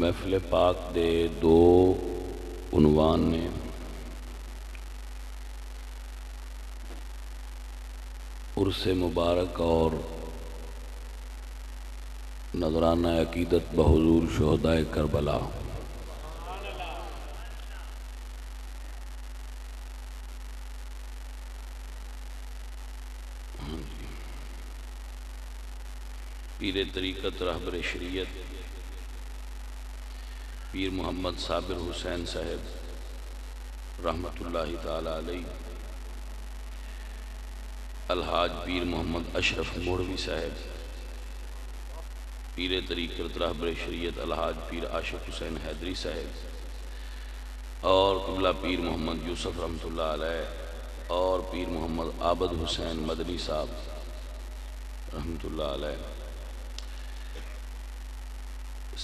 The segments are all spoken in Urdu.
محفل پاک دے دو عنوان نے۔ عرس مبارک اور نذرانہ عقیدت بحضور شہدائے کربلا۔ پیر طریقت رہبر شریعت پیر محمد صابر حسین صاحب رحمت اللہ تعالی علیہ، الحاج پیر محمد اشرف موڑوی صاحب، پیر طریقت رہبر شریعت الحاج پیر عاشق حسین حیدری صاحب، اور قبلہ پیر محمد یوسف رحمت اللہ علیہ، اور پیر محمد عابد حسین مدنی صاحب رحمت اللہ علیہ،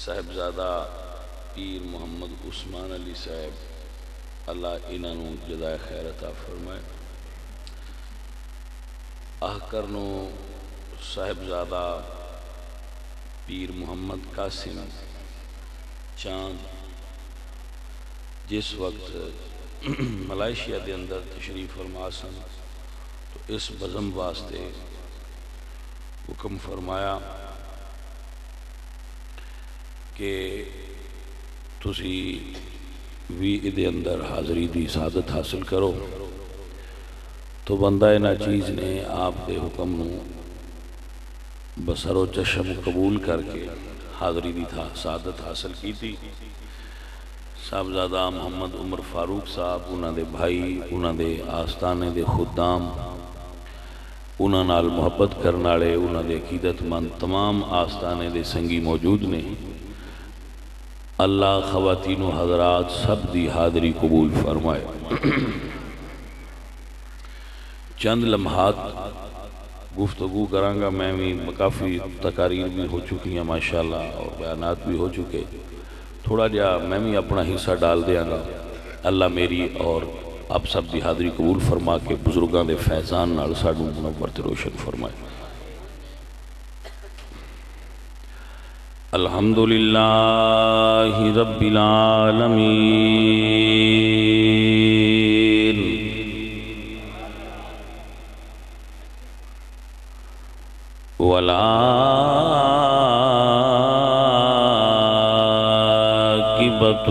صاحبزادہ پیر محمد عثمان علی صاحب، اللہ انہوں جزائے خیر عطا فرمائے۔ آخرنو صاحبزادہ پیر محمد قاسم چاند جس وقت ملائیشیا دے اندر تشریف فرما سن تو اس بزم واسطے حکم فرمایا کہ تسی بھی ادھے اندر حاضری دی سعادت حاصل کرو، تو بندہ اینا چیز نے آپ دے حکم نو بسر و چشم قبول کر کے حاضری دی سعادت حاصل کی تھی۔ صاحبزادہ محمد عمر فاروق صاحب، انہاں دے بھائی، انہاں دے آستانے دے خدام، انہاں نال محبت کرنالے، انہاں دے عقیدت مند تمام آستانے دے سنگی موجود نے۔ اللہ خواتین و حضرات سب دی حاضری قبول فرمائے۔ چند لمحات گفتگو کرانگا، میں بھی کافی تقاریر بھی ہو چکی ہیں ماشاءاللہ، اور بیانات بھی ہو چکے، تھوڑا جا میں بھی اپنا حصہ ڈال دیا گا۔ اللہ میری اور آپ سب دی حاضری قبول فرما کے بزرگاں دے فیضان نال ساڈوں منور تے روشن فرمائے۔ الحمدللہ رب العالمین، والعاقبۃ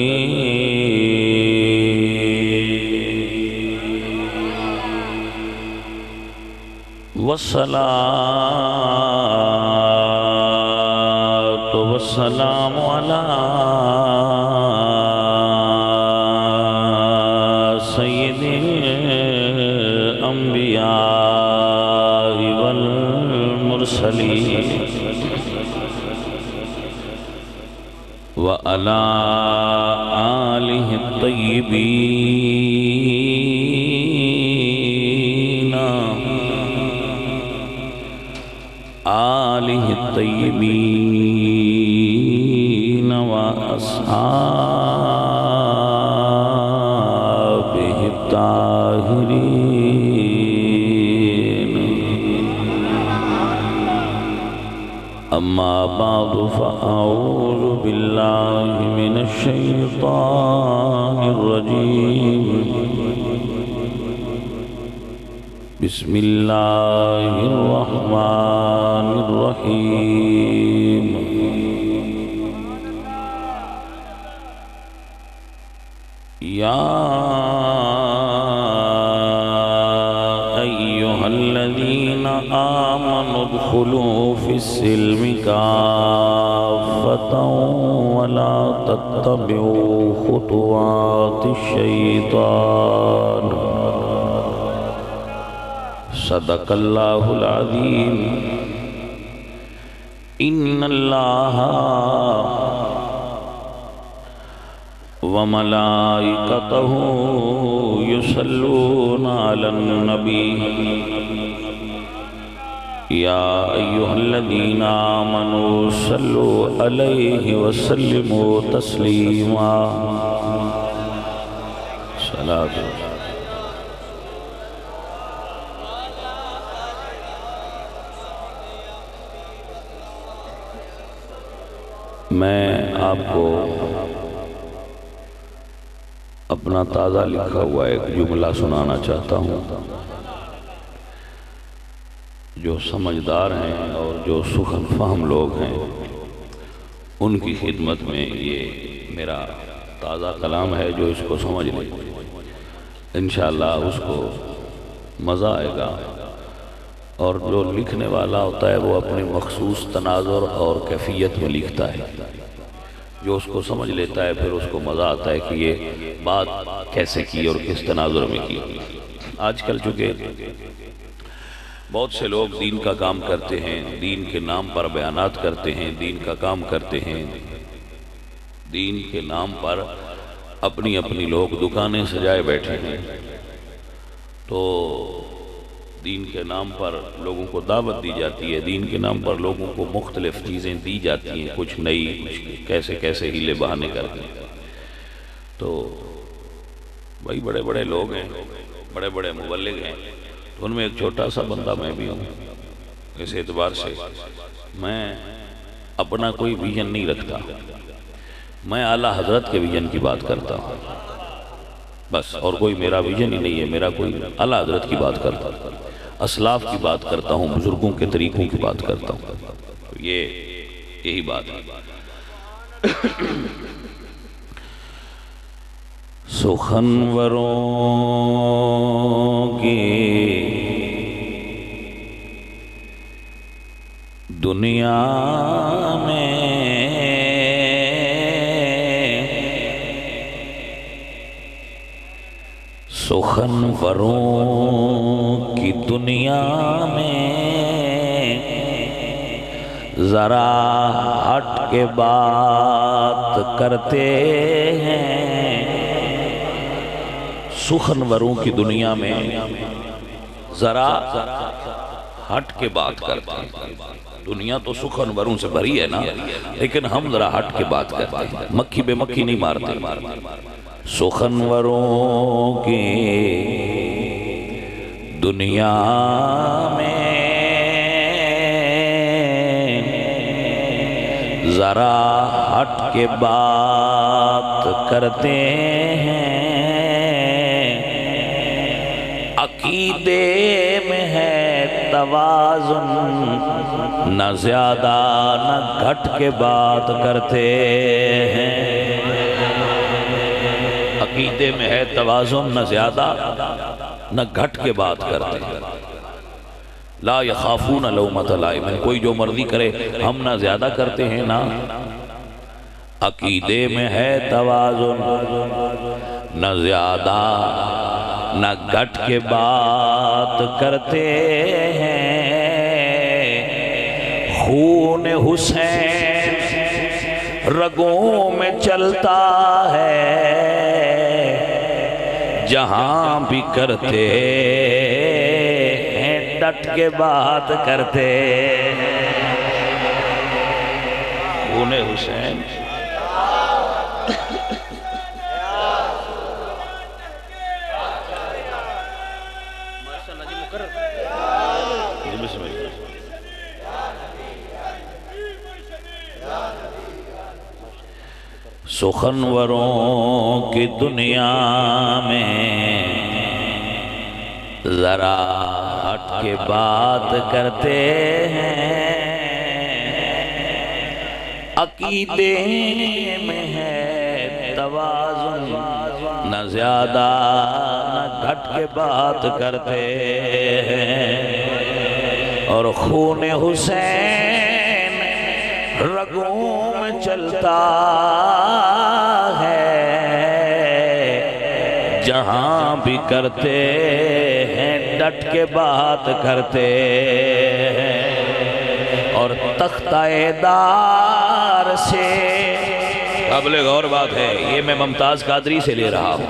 للمتقین، والصلاة والسلام على سید الانبیاء والمرسلین، وعلى آلہ الطیبین الطیبین واصحابہ الطاہرین، اما بعد فاعوذ باللہ من الشیطان الرجیم، بسم اللہ الرحمن الرحیم، یا ایہا الذین آمنوا ادخلوا فی السلم کافۃ ولا تتبعوا خطوات الشیطان، صدق اللہ العظیم۔ ان اللہ وملائکتہ یصلون علی النبی، یا ایہا الذین آمنوا صلوا علیہ وسلموا تسلیما، صلاۃ میں آپ کو اپنا تازہ لکھا ہوا ایک جملہ سنانا چاہتا ہوں. جو سمجھدار ہیں اور جو سخن فہم لوگ ہیں ان کی خدمت میں یہ میرا تازہ کلام ہے. جو اس کو سمجھ لے انشاءاللہ اس کو مزہ آئے گا. اور جو لکھنے والا ہوتا ہے وہ اپنے مخصوص تناظر اور کیفیت میں لکھتا ہے. جو اس کو سمجھ لیتا ہے پھر اس کو مزہ آتا ہے کہ یہ بات کیسے کی اور کس تناظر میں کی. آج کل چونکہ بہت سے لوگ دین کا کام کرتے ہیں، دین کے نام پر بیانات کرتے ہیں، دین کا کام کرتے ہیں، دین کے نام پر اپنی اپنی لوگ دکانیں سجائے بیٹھے ہیں. تو دین کے نام پر لوگوں کو دعوت دی جاتی ہے، دین کے نام پر لوگوں کو مختلف چیزیں دی جاتی ہیں، کچھ نئی کچھ کیسے ہیلے بہانے کر کے. تو بھائی بڑے بڑے لوگ ہیں، بڑے بڑے مبلغ ہیں، تو ان میں ایک چھوٹا سا بندہ میں بھی ہوں. اس اعتبار سے میں اپنا کوئی ویژن نہیں رکھتا، میں اعلیٰ حضرت کے ویژن کی بات کرتا ہوں بس. اور کوئی میرا ویژن ہی نہیں ہے، میرا کوئی اعلیٰ حضرت کی بات کرتا ہوں، اسلاف کی بات کرتا ہوں، بزرگوں کے طریقوں کی بات کرتا ہوں. تو یہی بات ہے. سخنوروں کی دنیا میں سخنوروں کی دنیا میں ذرا ہٹ کے بات کرتے ہیں. سخنوروں کی دنیا میں ذرا ہٹ کے بات کرتے ہیں. دنیا تو سخنوروں سے بھری ہے نا، لیکن ہم ذرا ہٹ کے بات کرتے ہیں، مکھی بے مکھی نہیں مارتے. سخنوروں کی دنیا میں ذرا ہٹ کے بات کرتے ہیں. عقیدے میں ہے توازن، نہ زیادہ نہ گھٹ کے بات کرتے ہیں. عقیدے میں ہے توازن، نہ زیادہ نہ گھٹ کے بات کرتے ہیں. لا یخافون لومۃ لائم، کوئی جو مرضی کرے، ہم نہ زیادہ کرتے ہیں نہ. عقیدے میں ہے توازن، نہ زیادہ نہ گھٹ کے بات کرتے ہیں. خون حسین رگوں میں چلتا ہے، جہاں بھی کرتے ہیں ڈٹ کے بات کرتے. خون حسین سخنوروں کی دنیا میں ذرا ہٹ کے بات کرتے ہیں. عقیدے میں ہے توازن، نہ زیادہ نہ گھٹ کے بات کرتے ہیں. اور خون حسین رگوں میں چلتا ہے، جہاں بھی کرتے ہیں ڈٹ کے بات کرتے ہیں. اور تختہ دار سے قابل غور بات ہے، یہ میں ممتاز قادری سے لے رہا ہوں.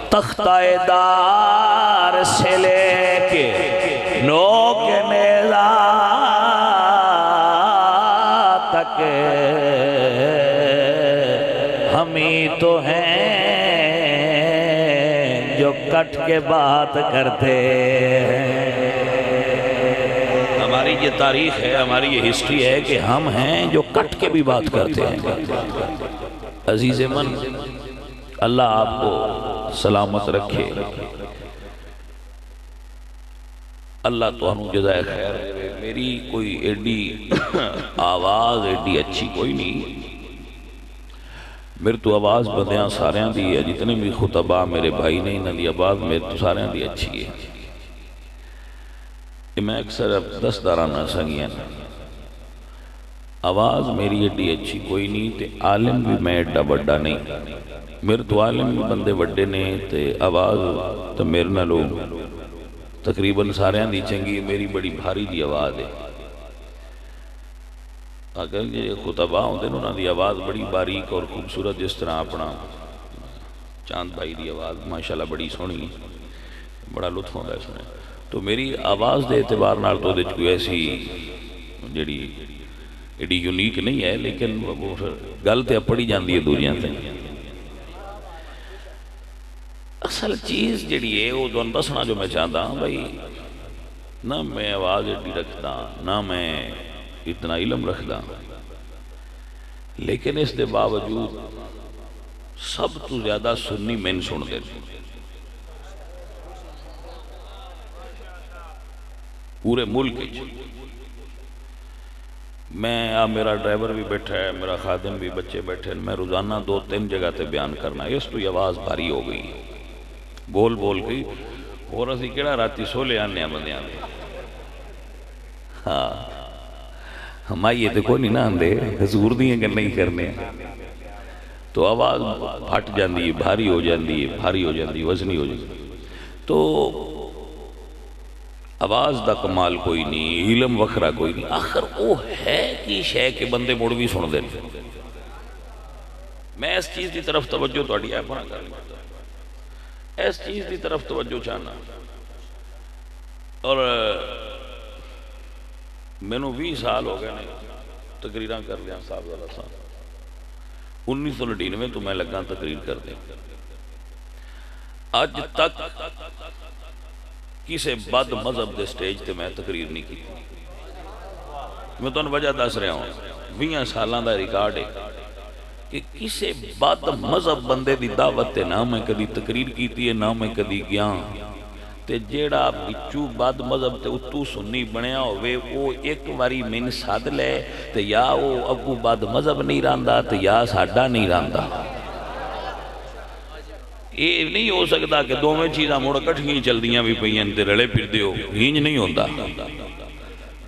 تختہ دار سے لے کے نوک نیزہ تک ہم ہی تو ہیں جو کٹ کے بات کرتے ہیں. ہماری یہ تاریخ ہے، ہماری یہ ہسٹری ہے کہ ہم ہیں جو کٹ کے بھی بات کرتے ہیں۔ عزیز من، اللہ آپ کو سلامت رکھے، اللہ تو ہم جزائے خیر دے۔ میری کوئی ایڈی آواز ایڈی اچھی کوئی نہیں، میرے تو آواز بدیاں ساریاں دی ہے، جتنے بھی خطبہ میرے بھائی نے انہوں دی آواز میرے تو ساریاں دی اچھی ہے۔ میں اکثر اب 10 دارانہ سنگیاں، آواز میری ایڈی اچھی کوئی نہیں، تے عالم بھی میں ایڈا بڑا نہیں، میرے تو عالم بھی بندے بڑے نے، تے آواز تو میرے نہ لوگ تقریباً ساریاں دی چنگی، میری بڑی بھاری دی آواز ہے۔ اگر یہ خطبہ ہوتے انہوں دی آواز بڑی باریک اور خوبصورت، جس طرح اپنا چاند بھائی دی آواز ماشاءاللہ بڑی سونی، بڑا لطف ہوتا ہے سنے۔ تو میری آواز دے اعتبار نال تو دیکھ کوئی ایسی جڑی ایڈی یونیک نہیں ہے، لیکن وہ گل تے پڑی جاندی ہے دوریاں تے۔ اصل چیز جڑی ہے وہ دون دسنا جو میں چاہتا ہوں بھائی، نہ میں آواز ایڈی رکھتا، نہ میں اتنا علم رکھتا، لیکن اس دے باوجود سب تو زیادہ سنی میں سن دے، پورے ملک۔ میں میرا ڈرائیور بھی بیٹھا ہے، میرا خادم بھی، بچے بیٹھے ہیں، میں روزانہ 2-3 جگہ تے بیان کرنا، اس تو یہ آواز بھاری ہو گئی، بول بول گئی، اور اسی کیڑا راتی سو لے آنے بندے آنے۔ ہاں ہمائی یہ تو کوئی نہیں نہ آندے، حضور دیئے کہ نہیں کرنے، تو آواز پھٹ جاندی ہے، بھاری ہو جاندی ہے، بھاری ہو جاندی ہے، وزنی ہو جاندی ہے۔ تو آواز دا کمال کوئی نہیں، علم وکھرا کوئی نہیں، آخر وہ ہے کہ شے کے بندے موڑ بھی سن دیں۔ میں اس چیز دی طرف توجہ تو اڈیا بنا کر لیتا، اس چیز دی طرف توجہ چاہنا، اور میں نو 20 سال ہو گئے نہیں تقریران کر لیا صاحب والا صاحب، 1999 تو میں لگا تقریر کر دیں، آج تک کسے بد مذہب دے سٹیج تے میں تقریر نہیں کی۔ میں تو ان وجہ دس رہا ہوں، 20 سالان دا ریکارڈ ہے کہ کسے بد مذہب بندے دی دعوت تے نہ میں کدی تقریر کیتی ہے، نہ میں کدی گیا، تے جیڑا بچو بد مذہب تے اتو سنی بنیا ہوئے، وہ ایک واری من ساد لے، تے یا وہ اگو بد مذہب نہیں راندہ، تے یا ساڈا نہیں راندہ۔ یہ نہیں ہو سکتا کہ دو میں چیزاں موڑ کٹھیں چل دیاں بھی پہین تے رڑے پھر دیو، ہینج نہیں ہوندہ۔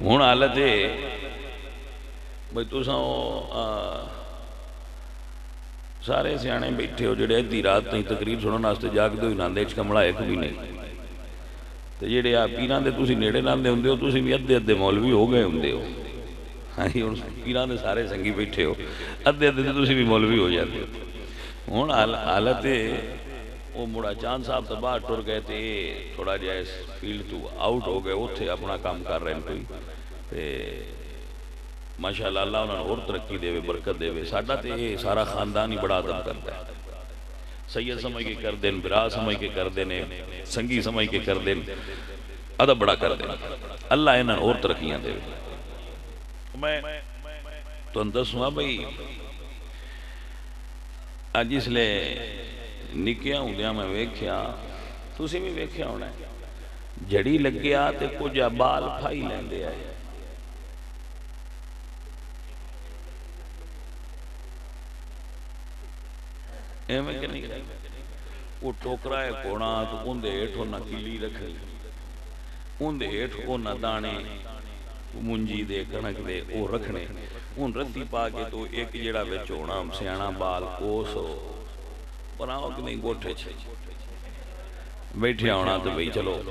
ہون حالت ہے بھئی تو سارے سیانے بیٹھے ہو جڑے ادھی رات نہیں تقریر سنو ناستے جاگ دو ہی ناندے اچھ کمڑا ایک بھی نہیں، تے جڑے آپ پیران دے تُسی نیڑے ناندے ہوندے ہو، تُسی بھی ادھے مولوی ہو گئے ہوندے ہو، پیران دے سارے سنگی بیٹھے ہو، ادھے تُسی بھی مولوی ہو جاتے ہو۔ ہون حالت ہے وہ مڑا چاند صاحب تو باہر ٹر گئے تھے، تھوڑا جائے فیلڈ تو آؤٹ ہو گئے، وہ تھے اپنا کام کر رہے ہیں کوئی، ماشاءاللہ اللہ انہوں نے اور ترقی دے وے، برکت دے وے۔ ساڈا تے یہ سارا خاندان ہی بڑا عدم کرتا ہے، سید سمجھ کے کر دیں، برا سمجھ کے کر دیں، سنگی سمجھ کے کر دیں، عدم بڑا کر دیں، اللہ انہوں نے اور ترقیاں دے وے۔ میں تو اندس ہوا بھئی آج اس لئے نکیاں ہوں دیا میں ویکھیا، تُسی بھی ویکھیا ہونا ہے، جڑی لگیا تے کچھ بال پھائی لیندے آئے، ایمیں کہ نہیں کریں، وہ ٹوکرا ہے کوڑا تو اندے ایٹھو نہ کلی رکھے، اندے ایٹھو نہ دانے منجی دے کنک دے وہ رکھنے، ان رتی پا کے تو ایک جڑا بچ ہونا سیانا بال کوسو بناؤ کہ نہیں گوٹھے چھے بیٹھے ہونا تو بھئی چلو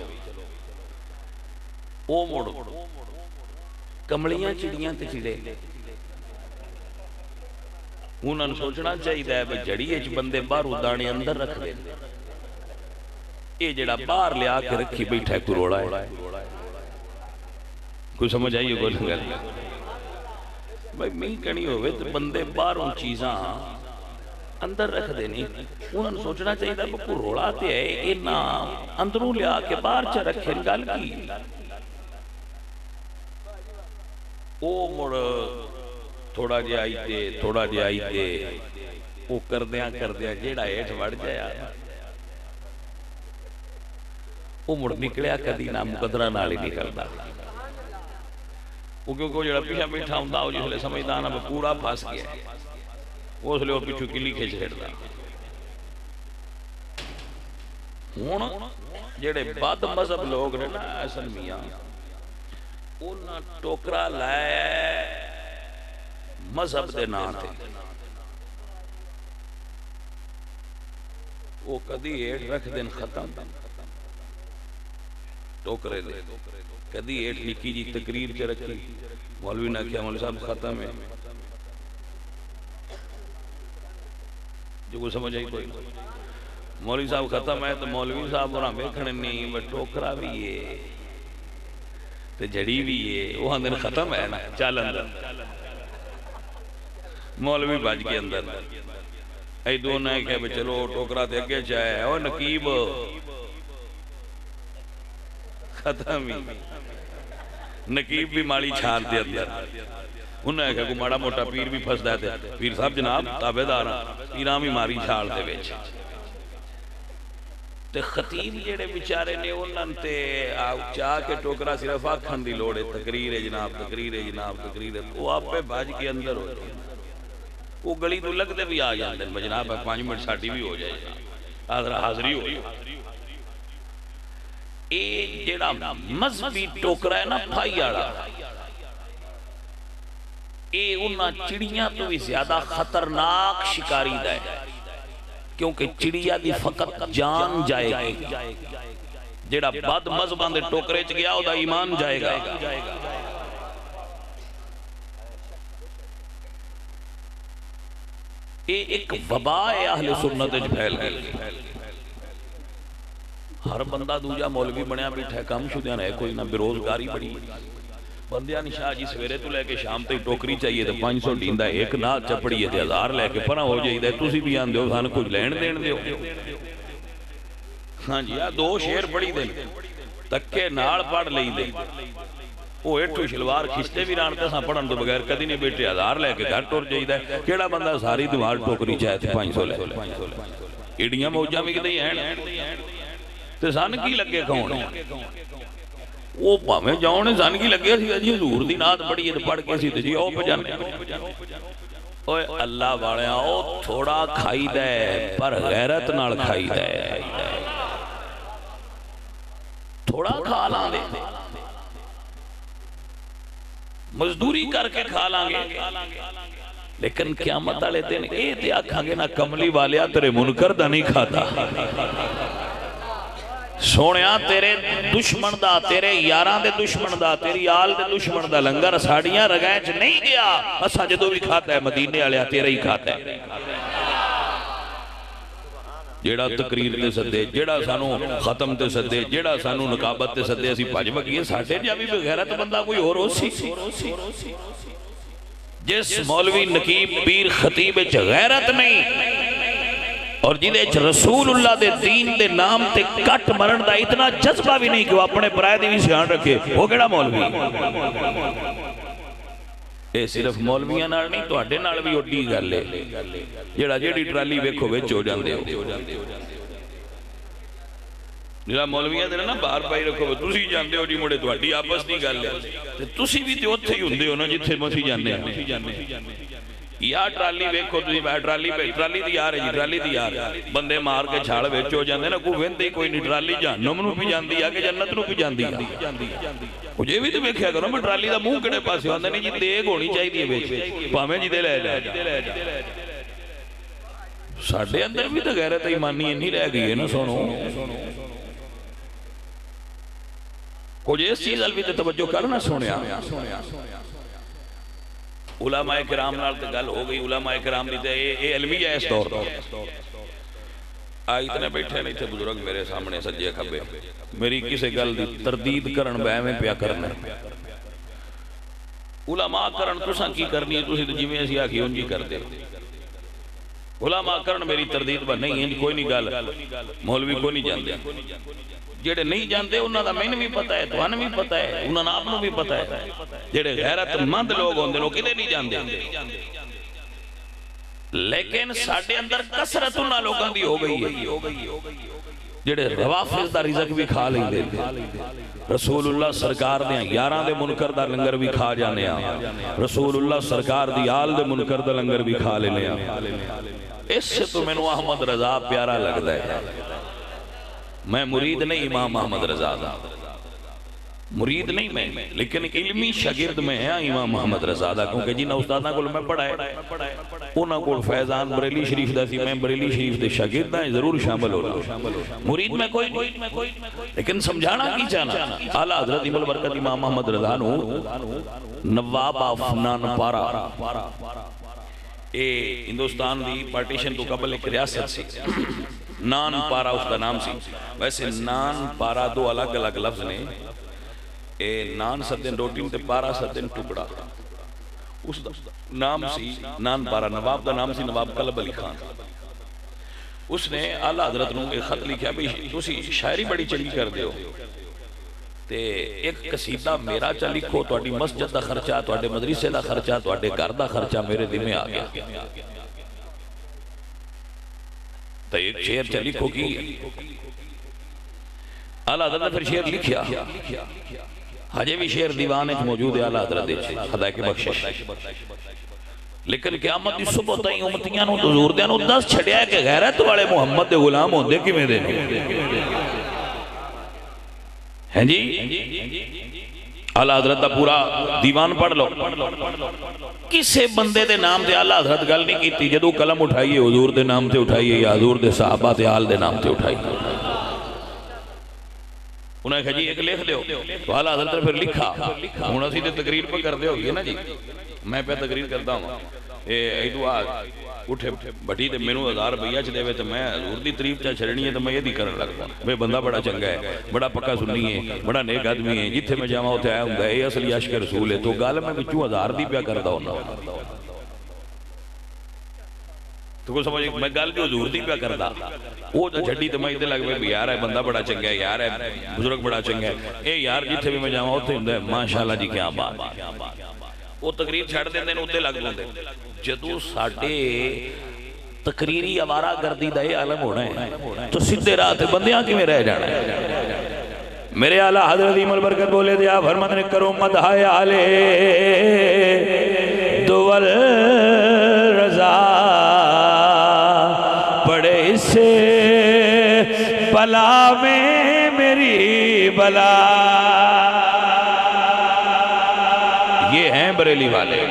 او موڑ کمڑیاں چڑیاں تے چڑے، انہوں نے سوچنا چاہیے ہے بھئی جڑی ایچ بندے باہر دانے اندر رکھ دیں، یہ جڑا باہر لے آکے رکھی بیٹھا ہے کوئی روڑا ہے، کوئی سمجھ آئیے کوئی لگا لیا بھئی مل کنی ہوئے تو بندے باہر ان چیزاں اندر رکھ دینی، انہوں نے سوچنا چاہیے تھا کہ کوئی روڑا تے ہے اینا اندروں لے آکے باہر چا رکھیں گل کی، وہ مڑ تھوڑا جہا آئی تے تھوڑا جہا آئی تے وہ کردیاں کردیاں جیڑا ہیٹھ وڑ جایا وہ مڑ نکلیا کدی نہ مقدرہ نال ہی نکلدا وہ کیونکہ جڑا پیچھا بیٹھا ہوندا وہ جس لے سمجھدا نا پورا پھس گیا اس لیے وہ پیچھے کلی کھچ چھڑدا ہن جڑے بد مذہب لوگ نے نا اصل میاں انہاں ٹوکرا لایا مذہب دے نام تے وہ کدی ہیٹھ رکھ دن ختم ٹوکرے دے کدی ہیٹھ نکی جی تقریر چ رکھی مولوی نے کیا مولوی صاحب ختم ہے جو کوئی سمجھ آئی کوئی مولوی صاحب ختم ہے تو مولوی صاحب اور ویکھنے نہیں وہ ٹوکرا بھی ہے تے جڑی بھی ہے وہ دن ختم ہے نا چل اندر مولوی بج کے اندر اے دو نے کہ چلو ٹوکرا تے اگے چاہے او نقیب ختم ہی نقیب بھی مالی چھان دے اندر انہیں کہا کہ ماڑا موٹا پیر بھی پھس دے پیر صاحب جناب تابع دارا پیرام ہی ماری چھال دے بیچ تے خطیب جیڑے بیچارے نے انہوں تے چاہ کے ٹوکرا صرف آکھن دی لوڑے تقریر ہے جناب تقریر ہے جناب تقریر ہے وہ آپ پہ باج کے اندر ہو جائے وہ گلی تو لگ دے بھی آ جاندے جناب 5 منٹ ساٹھی بھی ہو جائے حاضری ہو اے جیڑا مذہبی ٹوکرا ہے نا پھائی آڑا اے انہاں چڑیاں تو بھی زیادہ خطرناک شکاری دا ہے کیونکہ چڑیا دی فقط جان جائے گی جیڑا بد مذہباں دے ٹوکرے چ گیا او دا ایمان جائے گا اے ایک وبا ہے اہل سنت وچ پھیل گئی ہر بندہ دوجا مولوی بنیا بیٹھا ہے کم شدیاں ہے کوئی نہ بےروزگاری بڑی بندیاں نے شاہ جی سویرے تو لے کے شام تک ٹوکری چاہیے تو 500 ڈیندا ایک نہ چپڑی ہے 1000 لے کے پرا ہو جائیدا تسی بھی آندے ہو سان کچھ لین دین دیو ہاں جی آ 2 شعر پڑھی دے تکے نال پڑھ لئی دے وہ ایٹھو شلوار کھچتے بھی ران تے ساں پڑھن تو بغیر کدی نہیں بیٹھے 1000 لے کے گھر ٹر جائیدا کیڑا بندہ ساری دیوار ٹوکری چاہے تے 500 لے ایڈیاں موجاں بھی کدی ہیں تے سن کی لگے کون وہ پاویں جاؤں سن کی لگے سی جی حضور دی نعت بڑی ہے پڑھ کے سی تے جی او پجانے اوے اللہ والیاں او تھوڑا کھائی دے پر غیرت نال کھائی دے تھوڑا کھا لاں دے مزدوری کر کے کھا لیں گے لیکن قیامت والے دن اے تے آکھاں گے نا کملی والیا تیرے منکر دا نہیں کھاتا سونیا تیرے دشمن دا تیرے یاراں دے دشمن دا تیری آل دے دشمن دا لنگر ساڑیاں رگائیں چ نہیں گیا اسا جدو بھی کھاتا ہے مدینے والیا تیرے ہی کھاتا ہے جیڑا تقریر تے سدے جیڑا سانو ختم تے سدے جیڑا سانو نقابت تے سدے اسی بھج بگیے ساڈے جا بھی غیرت بندہ کوئی اور ہو سی جس مولوی نقیب پیر خطیب وچ غیرت نہیں اور جدے وچ رسول اللہ دے دین دے نام تے کٹ مرن دا اتنا جذبہ بھی نہیں کہ وہ اپنے برائے دی بھی دھیان رکھے وہ کیڑا مولوی اے صرف مولویاں نال نہیں تواڈے نال بھی اوڈی گل ہے جیڑا جیڑی ٹرالی ویکھو وچ ہو جاندے ہو جیڑا مولویاں دے نا باہر پائی رکھو تسی جاندے ہو جی مڑے تواڈی آپس دی گل ہے تے تسی بھی تے اوتھے ہی ہوندے ہو نا جتھے مسی جاندے ہو یا ٹرالی ویکھو تسی ٹرالی پہ ٹرالی دی آ رہی جی ٹرالی دی آ رہی بندے مار کے چھاڑ وچ ہو جاندے نا کوئی ویندے کوئی نہیں ٹرالی جہنم نو بھی جاندی ہے کہ جنت نو بھی جاندی ہے وہ جے بھی تے ویکھیا کرو میں ٹرالی دا منہ کڑے پاسے ہوندے نہیں جی دیگ ہونی چاہیے وچ بھاویں جی تے لے جا ساڈے اندر بھی تے غیرت ایمانی نہیں رہ گئی ہے نا سنو کچھ اس چیز ال بھی تے توجہ کرنا سنیا علماء کرام نال تے گل ہو گئی علماء کرام دی تے اے علمی ہے اس دور اتنے بیٹھے نہیں تھے بزرگ میرے سامنے سجے کھبے میری کسے گل دی تردید کرن بے میں پیا کرنا علماء کرن تساں کی کرنی ہے تسی تے جویں اسی آکھی اونجی کردے علماء کرن میری تردید با نہیں ہے کوئی نہیں گل مولوی کو نہیں جاندے جڑے نہیں جانتے انہاں دا مینوں بھی پتہ ہے تانوں بھی پتہ ہے انہاں آپ نوں بھی پتہ ہے جڑے غیرت مند لوگ ہوندے نے کدے نہیں جاندے لیکن ساڈے اندر کثرت انہاں لوگاں دی ہو گئی ہے جڑے روافض دا رزق بھی کھا لیندے رسول اللہ سرکار دے یاراں دے منکر دا لنگر بھی کھا جانے رسول اللہ سرکار دی آل دے منکر دا لنگر بھی کھا لینے اس سے تو میں نو احمد رضا پیارا لگتا ہے میں مرید نہیں امام احمد رضا دا مرید نہیں میں لیکن علمی شاگرد میں ہے امام محمد رضا دا کیونکہ جنہ استاداں کو میں پڑھا ہے انہاں کو فیضان بریلی شریف دا سی میں بریلی شریف دے شاگرد ہیں ضرور شامل ہونا مرید میں کوئی نہیں لیکن سمجھانا کی چاہنا اعلیٰ حضرت ابن برکت امام محمد رضا نو نواب آف نان پارا اے ہندوستان دی پارٹیشن تو قبل ایک ریاست سی نان پارا اس کا نام سی ویسے نان پارا دو الگ الگ لفظ نے اے نان سدن روٹی تے پارا سدن ٹکڑا اس نام سی نان پارا نواب دا نام سی نواب قلب علی خان اس نے اعلیٰ حضرت نو ایک خط لکھا بھی تسی شاعری بڑی چلی کر دیو تے ایک قصیدہ میرا چا لکھو تواڈی مسجد دا خرچہ تواڈے مدرسے دا خرچہ تواڈے گھر دا خرچہ میرے دل میں آ گیا تو ایک شعر چا لکھو کی اعلیٰ حضرت پھر شعر لکھیا حجے بھی شعر دیوان ایک موجود ہے اعلیٰ حضرت دیچے خدا کے بخشش لیکن قیامت دی صبح تائیں امتیاں نو حضور دے نو دس چھڑیا ہے کہ غیرت والے محمد دے غلام ہوندے کی میں دینے ہیں جی اعلیٰ حضرت دا پورا دیوان پڑھ لو کسے بندے دے نام دے اعلیٰ حضرت گل نہیں کیتی جدو قلم اٹھائیے حضور دے نام تے اٹھائیے یا حضور دے صحابہ دے آل دے نام تے اٹھائیے انہیں کہا جی ایک لکھ دیو تو اعلیٰ حضرت نے پھر لکھا انہوں نے تقریر پہ کر دے ہوگی نا جی میں پہ تقریر کرتا ہوں ایدو آج اٹھے بٹی تے مینوں 1000 روپیہ چ دے تے میں حضور دی تعریف چا چھڑنی ہے تے میں یہ دی کرن لگتا میں بندہ بڑا چنگا ہے بڑا پکا سنی ہے بڑا نیک آدمی ہے جتھے میں جاواں اوتھے آیا ہوندا ہے یہ اصلی عاشق رسول ہے تو گل میں وچوں 1000 دی پیا کردا ہوندا تو کو سمجھ میں گل جو حضور دی پیا کردا او تے چھڈی تے میں تے لگ پئی یار ہے بندہ بڑا چنگا ہے یار ہے بزرگ بڑا چنگا ہے اے یار جتھے بھی میں جاواں اوتھے ہوندا ہے ماشاءاللہ جی کیا بات وہ تقریر چھڑ دیندے نے اوتے لگ جاندے جدو ساڈے تقریری آوارہ گردی دا یہ عالم ہونا ہے تو سیدھے راہ تے بندیاں کیویں رہ جانا ہے میرے اعلیٰ حضرت امام برکت بولے دیا فرماتے نے کرو مدح آلے دول رضا پڑے اس سے بلا میں میری بلا یہ ہیں بریلی والے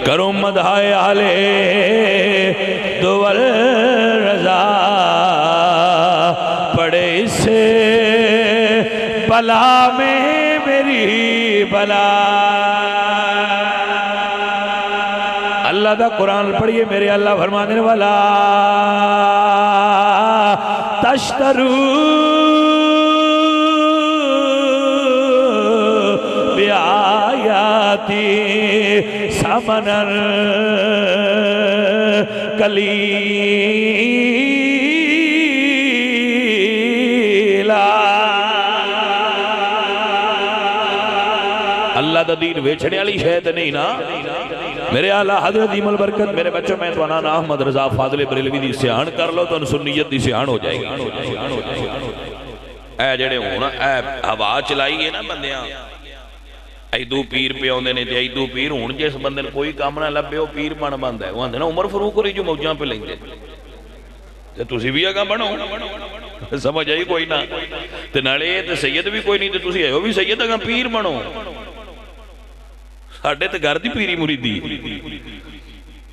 کرو مدح آلے دول رضا پڑے اس سے بلا میں میری بلا اللہ دا قرآن پڑھئے میرے اللہ فرمانے والا تشترو بیایاتی سمنر کلیلا اللہ دا دین ویچھنے والی شاید نہیں نا میرے اعلیٰ حضرت امام برکت میرے بچوں میں تو نانا احمد رضا فاضل بریلوی دی سیان کر لو تو سنیت دی سیان ہو جائے گی اے جڑے ہونا اے ہوا چلائی ہے نا بندیاں ایدو پیر پہ ہوندے نے تے ایدو پیر ہون جس بندے کوئی کام نہ لبے وہ پیر بن بندا ہے وہ آندے نا عمر فاروق ہوری جو موجاں پہ لیندے تے تسی بھی اگاں بنو سمجھ آئی کوئی نہ تے نالے تے سید بھی کوئی نہیں تے تسی ایو بھی سید اگاں پیر بنو ساڈے تے گھر دی پیری مریدی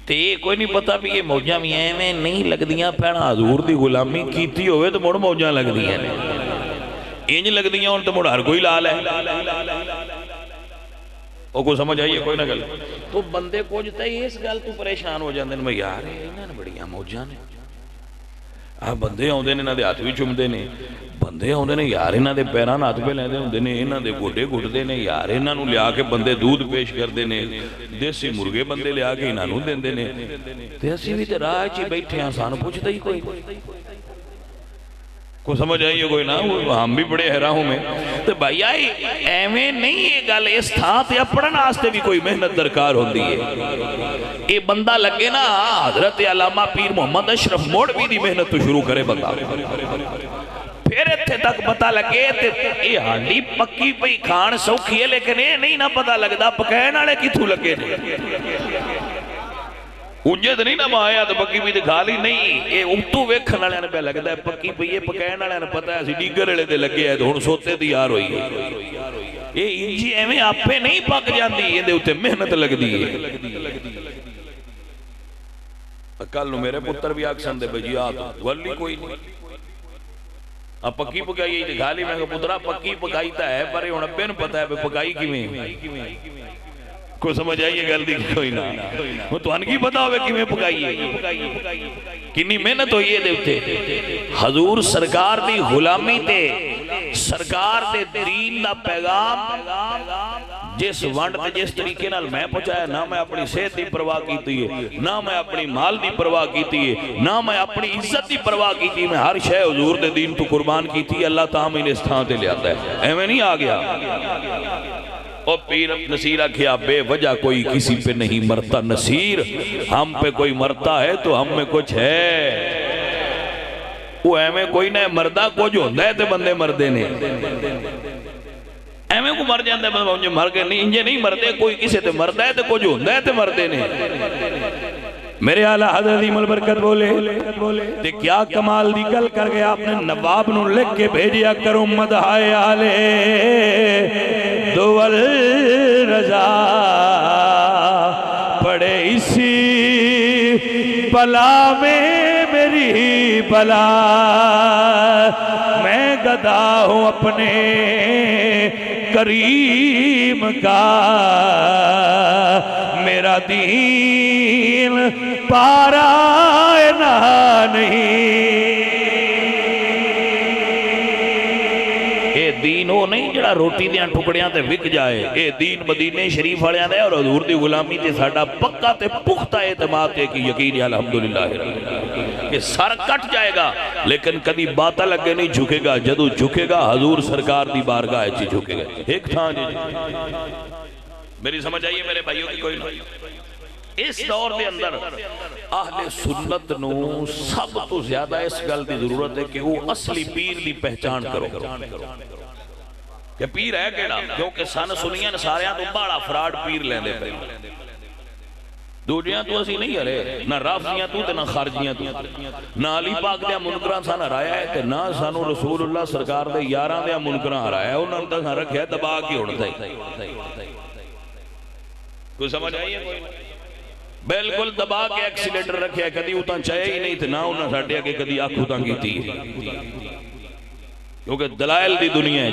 تے کوئی نہیں پتہ بھی یہ موجاں بھی ایویں نہیں لگدیاں پہنا حضور دی غلامی کیتی ہوئے تو مڑ موجاں لگدیاں انج لگدیاں ہن تے مڑ ہر کوئی لال ہے وہ کو سمجھ آئیے کوئی نہ گل تو بندے کو جتا ہے اس گل تو پریشان ہو جاندے میں یار انہاں نے بڑیاں موجاں نے آ بندے آوندے نے انہاں دے ہاتھ بھی چومدے نے بندے آوندے نے یار انہاں دے پیراں ہاتھ پہ لیندے ہوندے نے انہاں دے گوڈے گھٹدے نے یار انہاں نوں لیا کے بندے دودھ پیش کردے نے دیسی مرغے بندے لیا کے انہاں نوں دیندے نے تے اسی بھی تے راہ چ بیٹھے ہاں سانوں پوچھدا ہی کوئی کو سمجھ آئیے کوئی نہ، ہم بھی بڑے حیراں میں تو بھائی آئی ایویں نہیں یہ گل اس تھان تے اپڑن واسطے بھی کوئی محنت درکار ہوندی ہے. یہ بندہ لگے نا حضرت علامہ پیر محمد اشرف موڑوی دی محنت تو شروع کرے بندہ، پھر اتھے تک پتہ لگے یہ ہانڈی پکی پئی کھان سوکھی ہے، لیکن یہ نہیں نہ پتہ لگدا پکائن والے کتھوں لگے نے. انجے تو نہیں نہ مایا تو پکی پئی دکھا لی نہیں، یہ اتو ویکھن والے نے پہ لگدا ہے پکی پئی ہے، پکائن والے نے پتہ ہے اسی ڈیگر والے تے لگے ہے تو ہن سوتے تیار ہوئی ہے. یہ انجی ایویں آپے نہیں پک جاندی، یہ دے اوتے محنت لگدی ہے. کل نو میرے پتر بھی آکسن دے بجی آ تو ولی کوئی نہیں، اب پکی پکائی دکھا لی. میں کہا پترا پکی پکائی تا ہے پر ہن ابے نوں پتہ ہے پکائی کیویں. کو سمجھ آئیے گل دی کوئی نہ، وہ تو ان کی پتا ہوئے کہ میں پکائی ہے کنی محنت ہوئی ہے دیوتے. حضور سرکار دی غلامی تے سرکار دے دین دا پیغام جس ونڈ تے جس طریقے نال میں پہنچایا، نہ میں اپنی صحت دی پرواہ کیتی ہے، نہ میں اپنی مال دی پرواہ کیتی ہے، نہ میں اپنی عزت دی پرواہ کیتی. میں ہر شے حضور دے دین تو قربان کیتی. اللہ تعالیٰ میں اس تھان تے لے آتا ہے، ایویں نہیں آ گیا. اور پیر نصیر آکھیا بے وجہ کوئی کسی پہ نہیں مرتا نصیر، ہم پہ کوئی مرتا ہے تو ہم میں کچھ ہے. وہ ایویں کوئی نہ مردہ کچھ ہوندہ ہے تے بندے مردے نے، ایویں کو مر جاندہ ہے بندے انجھے مر گئے نہیں، انجھے نہیں مردے کوئی کسی تے مردہ ہے تے کچھ ہوندہ ہے تے مردے نے. میرے اعلیٰ حضرت عظیم البرکت بولے تے کیا کمال دی گل کر گیا. اپنے نواب نو لکھ کے بھیجیا کرو مدحائے آلے دول رضا، پڑے اسی بلا میں میری بلا. میں گدا ہوں اپنے کریم کا، میرا دین پارا نہیں. اے دین وہ نہیں جڑا روٹی دیاں ٹکڑیاں تے وک جائے. اے دین مدینے شریف والے دے اور حضور دی غلامی تے ساڈا پکا تے پختہ اعتماد ہے کہ یقین ہے الحمدللہ کہ سر کٹ جائے گا لیکن کدی باتا لگے نہیں جھکے گا. جدو جھکے گا حضور سرکار دی بارگاہ چی جھکے گا. ایک تھا جی میری سمجھ آئیے میرے بھائیوں کی کوئی نہیں. اس دور دے اندر اہل سنت نو سب تو زیادہ اس گل دی ضرورت ہے کہ وہ اصلی پیر دی پہچان کرو کہ پیر ہے کیڑا. کیونکہ سن سنیاں ساریاں تو بڑا فراڈ پیر لیندے پہ. دوجیاں تو اسی نہیں ہرے، نہ رافضیاں تو تے نہ خارجیاں تو، نہ علی پاک دیا منکران سان ہرایا ہے تے نہ سانو رسول اللہ سرکار دے یاراں دیا منکران ہرایا ہے. انہوں نے سان رکھیا دبا کی اڑتا ہی. کوئی سمجھ آئیے کوئی بالکل دبا کے ایکسیلیٹر رکھیا ہے. کدی اتاں چاہے ہی نہیں تھے، نہ انہوں نے ساڑھے آگے کدی آنکھ اتاں کی تھی. کیونکہ دلائل دی دنیا ہے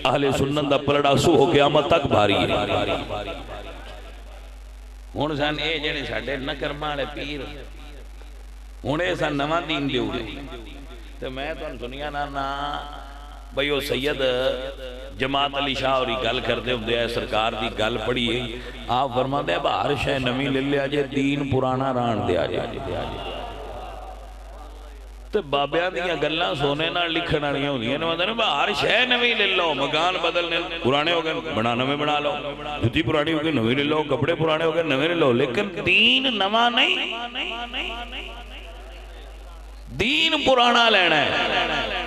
اہل سنت دا پلڑا سو ہو قیامت تک بھاری ہے. ہون سان اے جڑے ساڈے نکرماں پیر ہن اے سان نواں دین دے ہوئے تے میں تانوں سنیا نا بھئی وہ سید جماعت علی شاہ اور گل کردے ہوندے ہیں سرکار دی گل پڑھی ہے. آپ فرماندے ہیں ہر شے نویں لے لیا جے دین پرانا ران دیا جائے. تے بابیاں دیاں گلاں سونے نال لکھن والیاں ہوندیاں نے. مطلب ہر شے نویں لے لو، مکان بدلنے پرانے ہو گئے بنا نویں بنا لو، جُتی پرانی ہو گئی نویں لے لو، کپڑے پرانے ہو گئے نویں لے لو، لیکن دین نواں نہیں. دین پرانا لینا ہے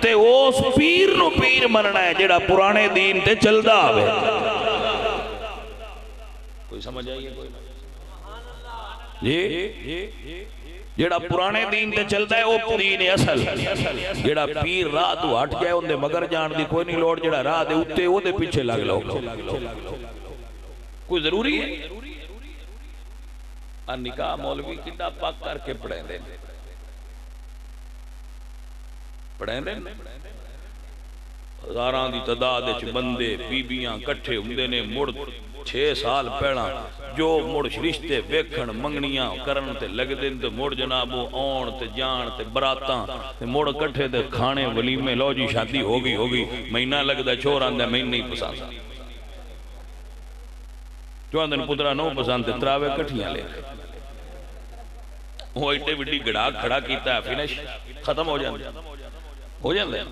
تے اس پیر نو پیر مننا ہے جڑا پرانے دین تے چلدا ہوئے. کوئی سمجھ آئیے کوئی جی جڑا پرانے دین تے چلدا ہے وہ دین اصل. جڑا پیر راہ تو ہٹ جائے اندے مگر جان دی کوئی نہیں لوڑ. جڑا راہ دے اتے او دے پیچھے لگ لو. کوئی ضروری ہے نکاح مولوی کڈا پاک کر کے پڑھیں دے ہزاراں دی تعداد وچ بندے بیبیاں کٹھے ہوندے نے. مڑ 6 سال پہلا جو مڑ رشتے ویکھن منگنیاں کرن تے لگدے تے مڑ جناب آن تے جان تے براتاں تے مڑ کٹھے تے کھانے ولیمے. لو جی شادی ہو گئی مہینہ لگدا چور آندا میں نہیں پسند. جو آندن پترا نو پسند تے تراوے کٹھیاں لے وہ ایڈے وڈی گڑا کھڑا کیتا ہے فنش ختم ہو جاندے. ہو جاندے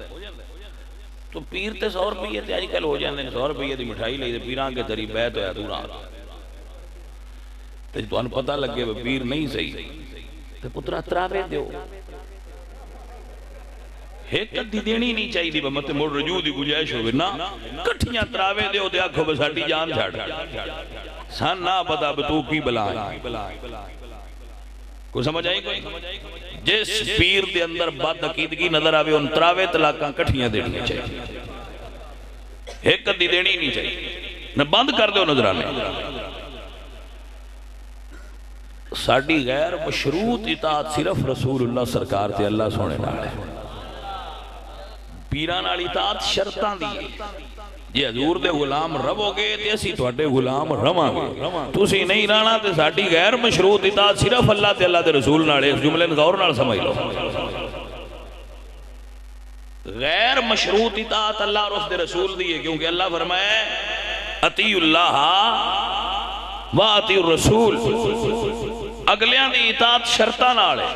تو پیر تے 100 روپیے تے اج کل ہو جاندے 100 روپیے دی مٹھائی لئی تے پیران کے تری بیت ہویا دورا تے تانوں پتہ لگے وہ پیر نہیں صحیح تے پترا تراوے دیو ایک دی دینی نہیں چاہیے دی مت مڑ رجوع دی گنجائش ہوے نا کٹھیاں تراوے دیو تے آکھو بے ساڈی جان چھڈ سان نہ پتہ تو کی بلا کو سمجھ آئی کوئی جس پیر دے اندر بد عقیدگی نظر آوے ان تراوے طلاقاں کٹھیاں دینی چاہیے ایک دی دینی نہیں چاہیے نہ بند کر دو نظرانے ساڑی غیر مشروط اطاعت صرف رسول اللہ سرکار تے اللہ سونے نالے پیران والی اطاعت شرطاں دی جی حضور دے غلام رہو گے تے اسی تواڈے غلام رہواں گے تسی نہیں رہنا تے ساڈی غیر مشروط اطاعت صرف اللہ تے اللہ دے رسول نال اس جملے نوں غور نال سمجھ لو غیر مشروط اطاعت اللہ اور اس دے رسول دی ہے کیونکہ اللہ فرمائے اطیعوا اللہ و اطیعوا الرسول اگلیاں دی اطاعت شرطاں نال ہے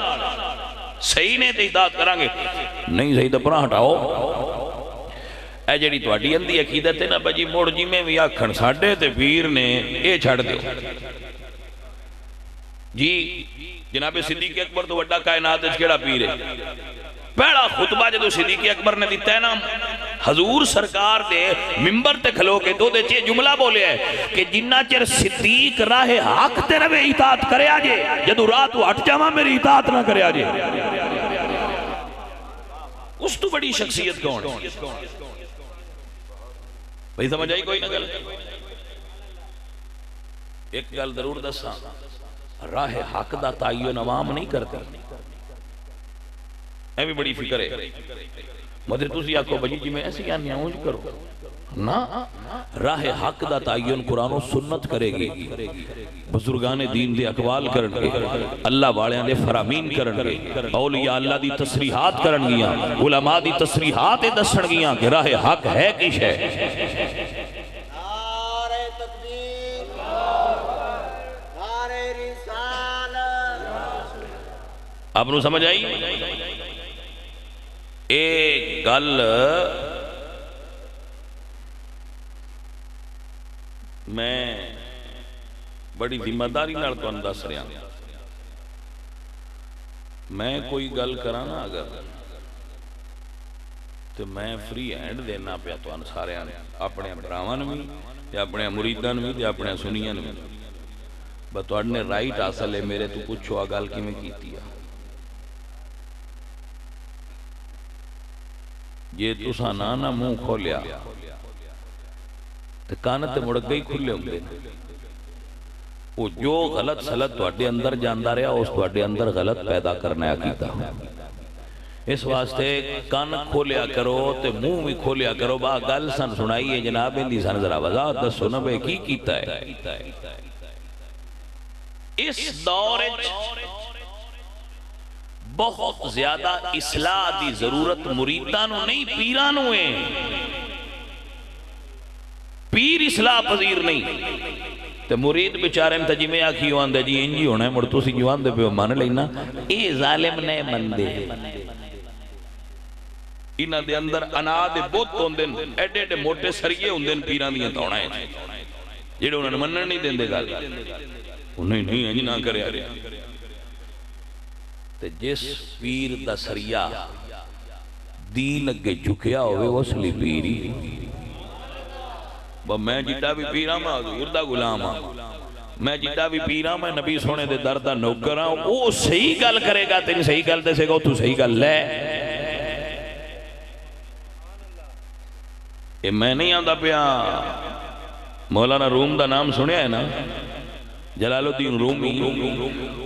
صحیح نے تے اطاعت کران گے نہیں صحیح تے پرا ہٹاؤ اے جڑی تواڈی اندھی عقیدت ہے نا بجی موڑ جی میں بھی آکھن ساڈے تے پیر نے اے چھڑ دیو جی جناب صدیق اکبر تو وڈا کائنات وچ کیڑا پیر ہے پہلا خطبہ جدو صدیق اکبر نے دیتا ہے نا حضور سرکار دے ممبر تے کھلو کے دو دے چے جملہ بولے ہے کہ جنہ چر صدیق راہ حق تے روے اطاعت کرے آجے جدو رات وہ ہٹ جاواں میری اطاعت نہ کرے آجے اس تو بڑی شخصیت کون بھئی سمجھ آئی کوئی نہ گل ایک گل ضرور دساں راہ حق دا تعین عوام نہیں کرتے اے بھی بڑی فکر ہے مدر تسی آکھو بجی جی میں ایسی آنی آؤں کرو نا راہ حق دا تعین قرآن و سنت کرے گی بزرگان دین دے اقوال کرنگے اللہ والیاں دے فرامین کرنگے اولیاء اللہ دی تصریحات کرنگیاں علماء دی تصریحات دسنگیاں کہ راہ حق ہے کش ہے نعرہ تکبیر نعرہ رسالت آپ نو سمجھ آئی ایک گل میں بڑی ذمہ داری نال تانوں دس رہا میں کوئی گل کرانا اگر تو میں فری ہینڈ دینا پیا تانوں سارے اپنے بھراواں نوں بھی اپنے مریداں نوں بھی اپنے سنیاں نوں بھی بس تواڈے نے رائٹ حاصل ہے میرے تو پوچھو آ گل کیویں کیتی ہے یہ تساں نہ منہ کھولیا تے کان تے مڑ گئی کھلے ہوندے وہ جو غلط سلط تواڈے اندر جاندا رہا اس تواڈے اندر غلط پیدا کرنا عقیدہ اس واسطے کان کھولیا کرو تے منہ بھی کھولیا کرو با گل سن سنائی ہے جناب اندی سن ذرا وضاحت دسو نہ بے کی کیتا ہے اس دور بہت زیادہ اصلاح دی ضرورت مریدانوں نہیں پیرانوں ہیں پیر اصلاح پذیر نہیں تے مرید بیچارے میں تجیمے آکھی ہوان دے جی انجی ہونا ہے مرتو سی جوان دے پہ مان لینا اے ظالم نے مندے انہ دے اندر انا دے بہت ہوندن ایڈے ایڈے موٹے سریے ہوندن پیران دیاں توڑا ہے جیڑے انہوں نے منن نہیں دیں دے گا انہیں نہیں انجی نہ کرے آرے تے جس پیر دا سریہ دین اگے جھکیا ہوئے وہ اصلی پیری میں جیٹا بھی پیرا میں حضور دا غلام ہاں میں جیٹا بھی پیرا میں نبی سونے دے دردہ نوکر ہاں وہ صحیح گل کرے گا تین صحیح گل دے سے گا تو صحیح گل لے یہ میں نہیں آندہ پیا مولانا روم دا نام سنیا ہے نا جلال الدین رومی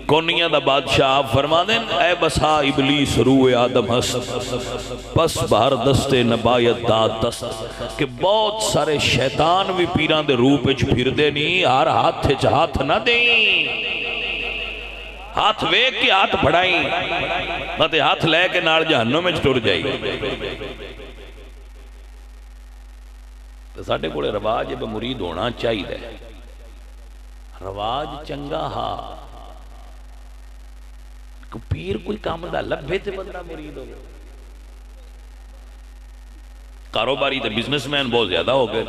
کونیاں دا بادشاہ فرما دیں اے بسا ابلیس روح آدم ہست پس بہر دستے نبایت داد دست کہ بہت سارے شیطان بھی پیران دے روح پہ پھر دے نہیں ہر ہاتھ تھے ہاتھ نہ دیں ہاتھ ویک کے ہاتھ بڑھائیں نہ ہاتھ لے کے نار جہنم میں ٹر جائی تو ساڑھے کوڑے رواج اب مرید ہونا چاہیے رواج چنگا ہا پیر کوئی کام دا لبھے تے بندہ مرید ہو کاروباری تے بزنس مین بہت زیادہ ہو گئے.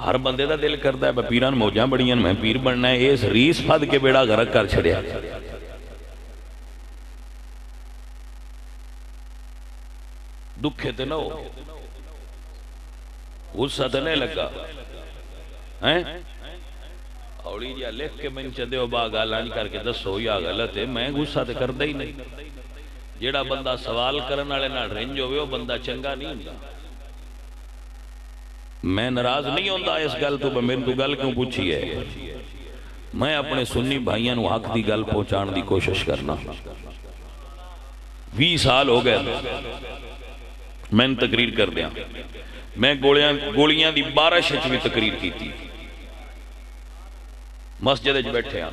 ہر بندے دا دل کرتا ہے میں پیران موجاں بڑیاں میں پیر بننا ہے. اس ریس پھد کے بیڑا غرق کر چھڑیا. دکھے تے نہ ہو, غصہ تے نہیں لگا اوڑی جا لکھ کے میں چندے ہو با گالانی کر کے دسو یا غلط ہے. میں غصہ تے کردہ ہی نہیں. جیڑا بندہ سوال کرنے والے نہ رنج ہوئے وہ بندہ چنگا نہیں ہوندا. میں ناراض نہیں ہوندا اس گل تو میرے تو گل کیوں پوچھی ہے. میں اپنے سنی بھائیاں نو حق دی گل پہنچان دی کوشش کرنا. 20 سال ہو گئے میں تقریر کر دیا. میں گولیاں دی بارش بھی تقریر کی تھی. مسجد وچ بیٹھے ہاں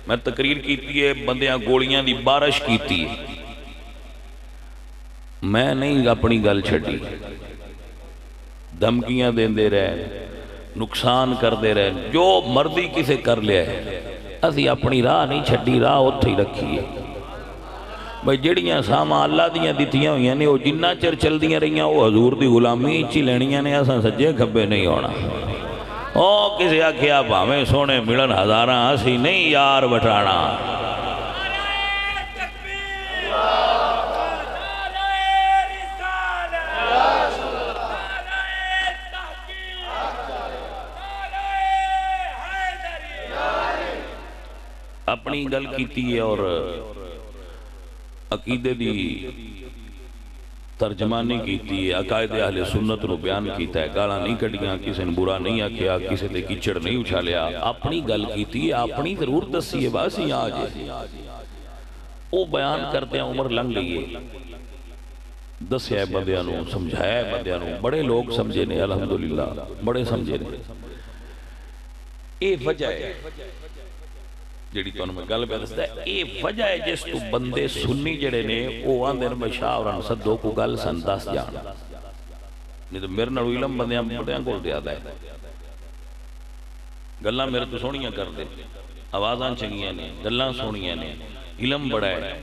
میں تقریر کیتی ہے. بندیاں گولیاں دی بارش کیتی. میں نہیں اپنی گل چھڈی. دھمکیاں دیندے رہے, نقصان کردے رہے, جو مردی کسے کر لیا ہے. اسی اپنی راہ نہیں چھڈی, راہ اتھے ہی رکھی ہے. بھئی جڑیاں ساما اللہ دیاں دیتیاں ہوئیاں نے وہ جنہ چر چل دیاں رہیاں وہ حضور دی غلامی چی لینیاں نے. اساں سجے کھبے نہیں ہونا. او کسی آکھیا بھاویں سونے ملن ہزاراں اسی نہیں یار بٹھانا. اپنی گل کیتی ہے اور عقیدے دی ترجمانی کیتی ہے. عقائد اہل سنت نو بیان کیتا ہے. گالاں نہیں کڈیاں, کسی نے برا نہیں آکھیا, کسی تے کیچڑ نہیں اچھالیا. اپنی گل کیتی ہے, اپنی ضرور دسی ہے. بس ہی آج او بیان کرتے ہیں عمر لنگ گئی ہے. دسیا ہے بندیاں نو, سمجھایا ہے بندیاں نو. بڑے لوگ سمجھے نے الحمدللہ, بڑے سمجھے نے. اے وجہ ہے جیڑی تو میں گل پہ دستا ہے. اے وجہ ہے جس تو بندے سنی جڑے نے او آندے نے بشاوران صدو کو گل سن دس جان. نہیں تو میرے نڑو علم بندیاں کو دیادہ ہے. گلاں میرے تو سونیاں کر دے, آوازاں چنگیاں نے, گلاں سونیاں نے, علم بڑا ہے.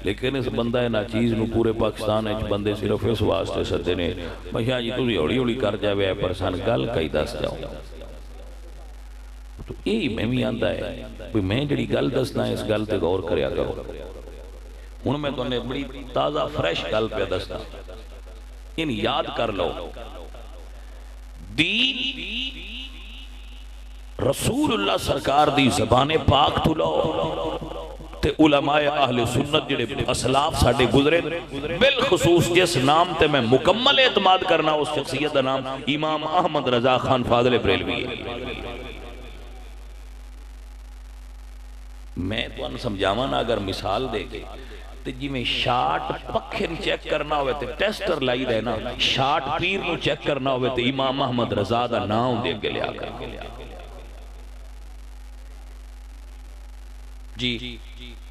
لیکن اس بندہ نا چیز نو پورے پاکستان ہے بندے صرف اس واسطے سدے نے بھیا جی تسی ہولی ہولی کر جاوے پر سن گل کئی دس جاؤ. تو یہی میں بھی آندا ہے کہ میں جڑی گل دسنا اس گل تے غور کریا کرو. ہن میں تنے بڑی تازہ فریش گل پہ دسنا, ان یاد کر لو. دین رسول اللہ سرکار دی زبان پاک تو لو تے علماء اہل سنت جڑے اسلاف ساڈے گزرے بالخصوص جس نام تے میں مکمل اعتماد کرنا اس شخصیت دا نام امام احمد رضا خان فاضل بریلوی ہے. میں تو ان سمجھاوانا اگر مثال دے گے تو جی میں شاٹ پکھن چیک کرنا ہوئے تو ٹیسٹر لائی دے نا, شاٹ پیر نو چیک کرنا ہوئے تو امام احمد رضا دا نام دے کے لیا کر جی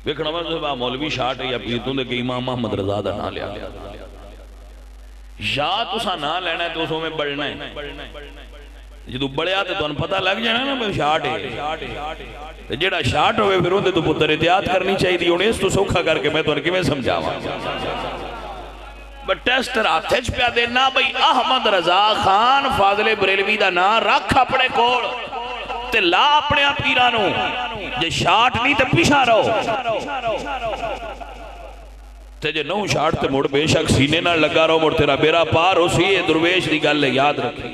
ویکھنا میں مولوی شاٹ ہے یا پیر تو دے کہ امام احمد رضا دا نام لیا یا تو سا نام لینا ہے تو اس میں بڑھنا ہے. جدو بڑھیا تو انہوں پتہ لگ جانا نا میں شاٹ ہے. جیڑا شاٹ ہوئے پھر ہوندے تو پتر احتیاط کرنی چاہیے دی. انہیں اس تو سوکھا کر کے میں تو انہیں سمجھا ہوں. بٹ ٹیسٹر آتھج پہ دینا بھئی احمد رضا خان فاضل بریلوی دا نا رکھ اپنے کوڑ تے لا اپنے پیرانوں. جے شاٹ نہیں تے پیشا رہو تے جے نو شاٹ تے مڑ بے شک سینے نہ لگا رہو مڑ تیرا بیرا پار ہو سی درویش دی گل یاد رکھی.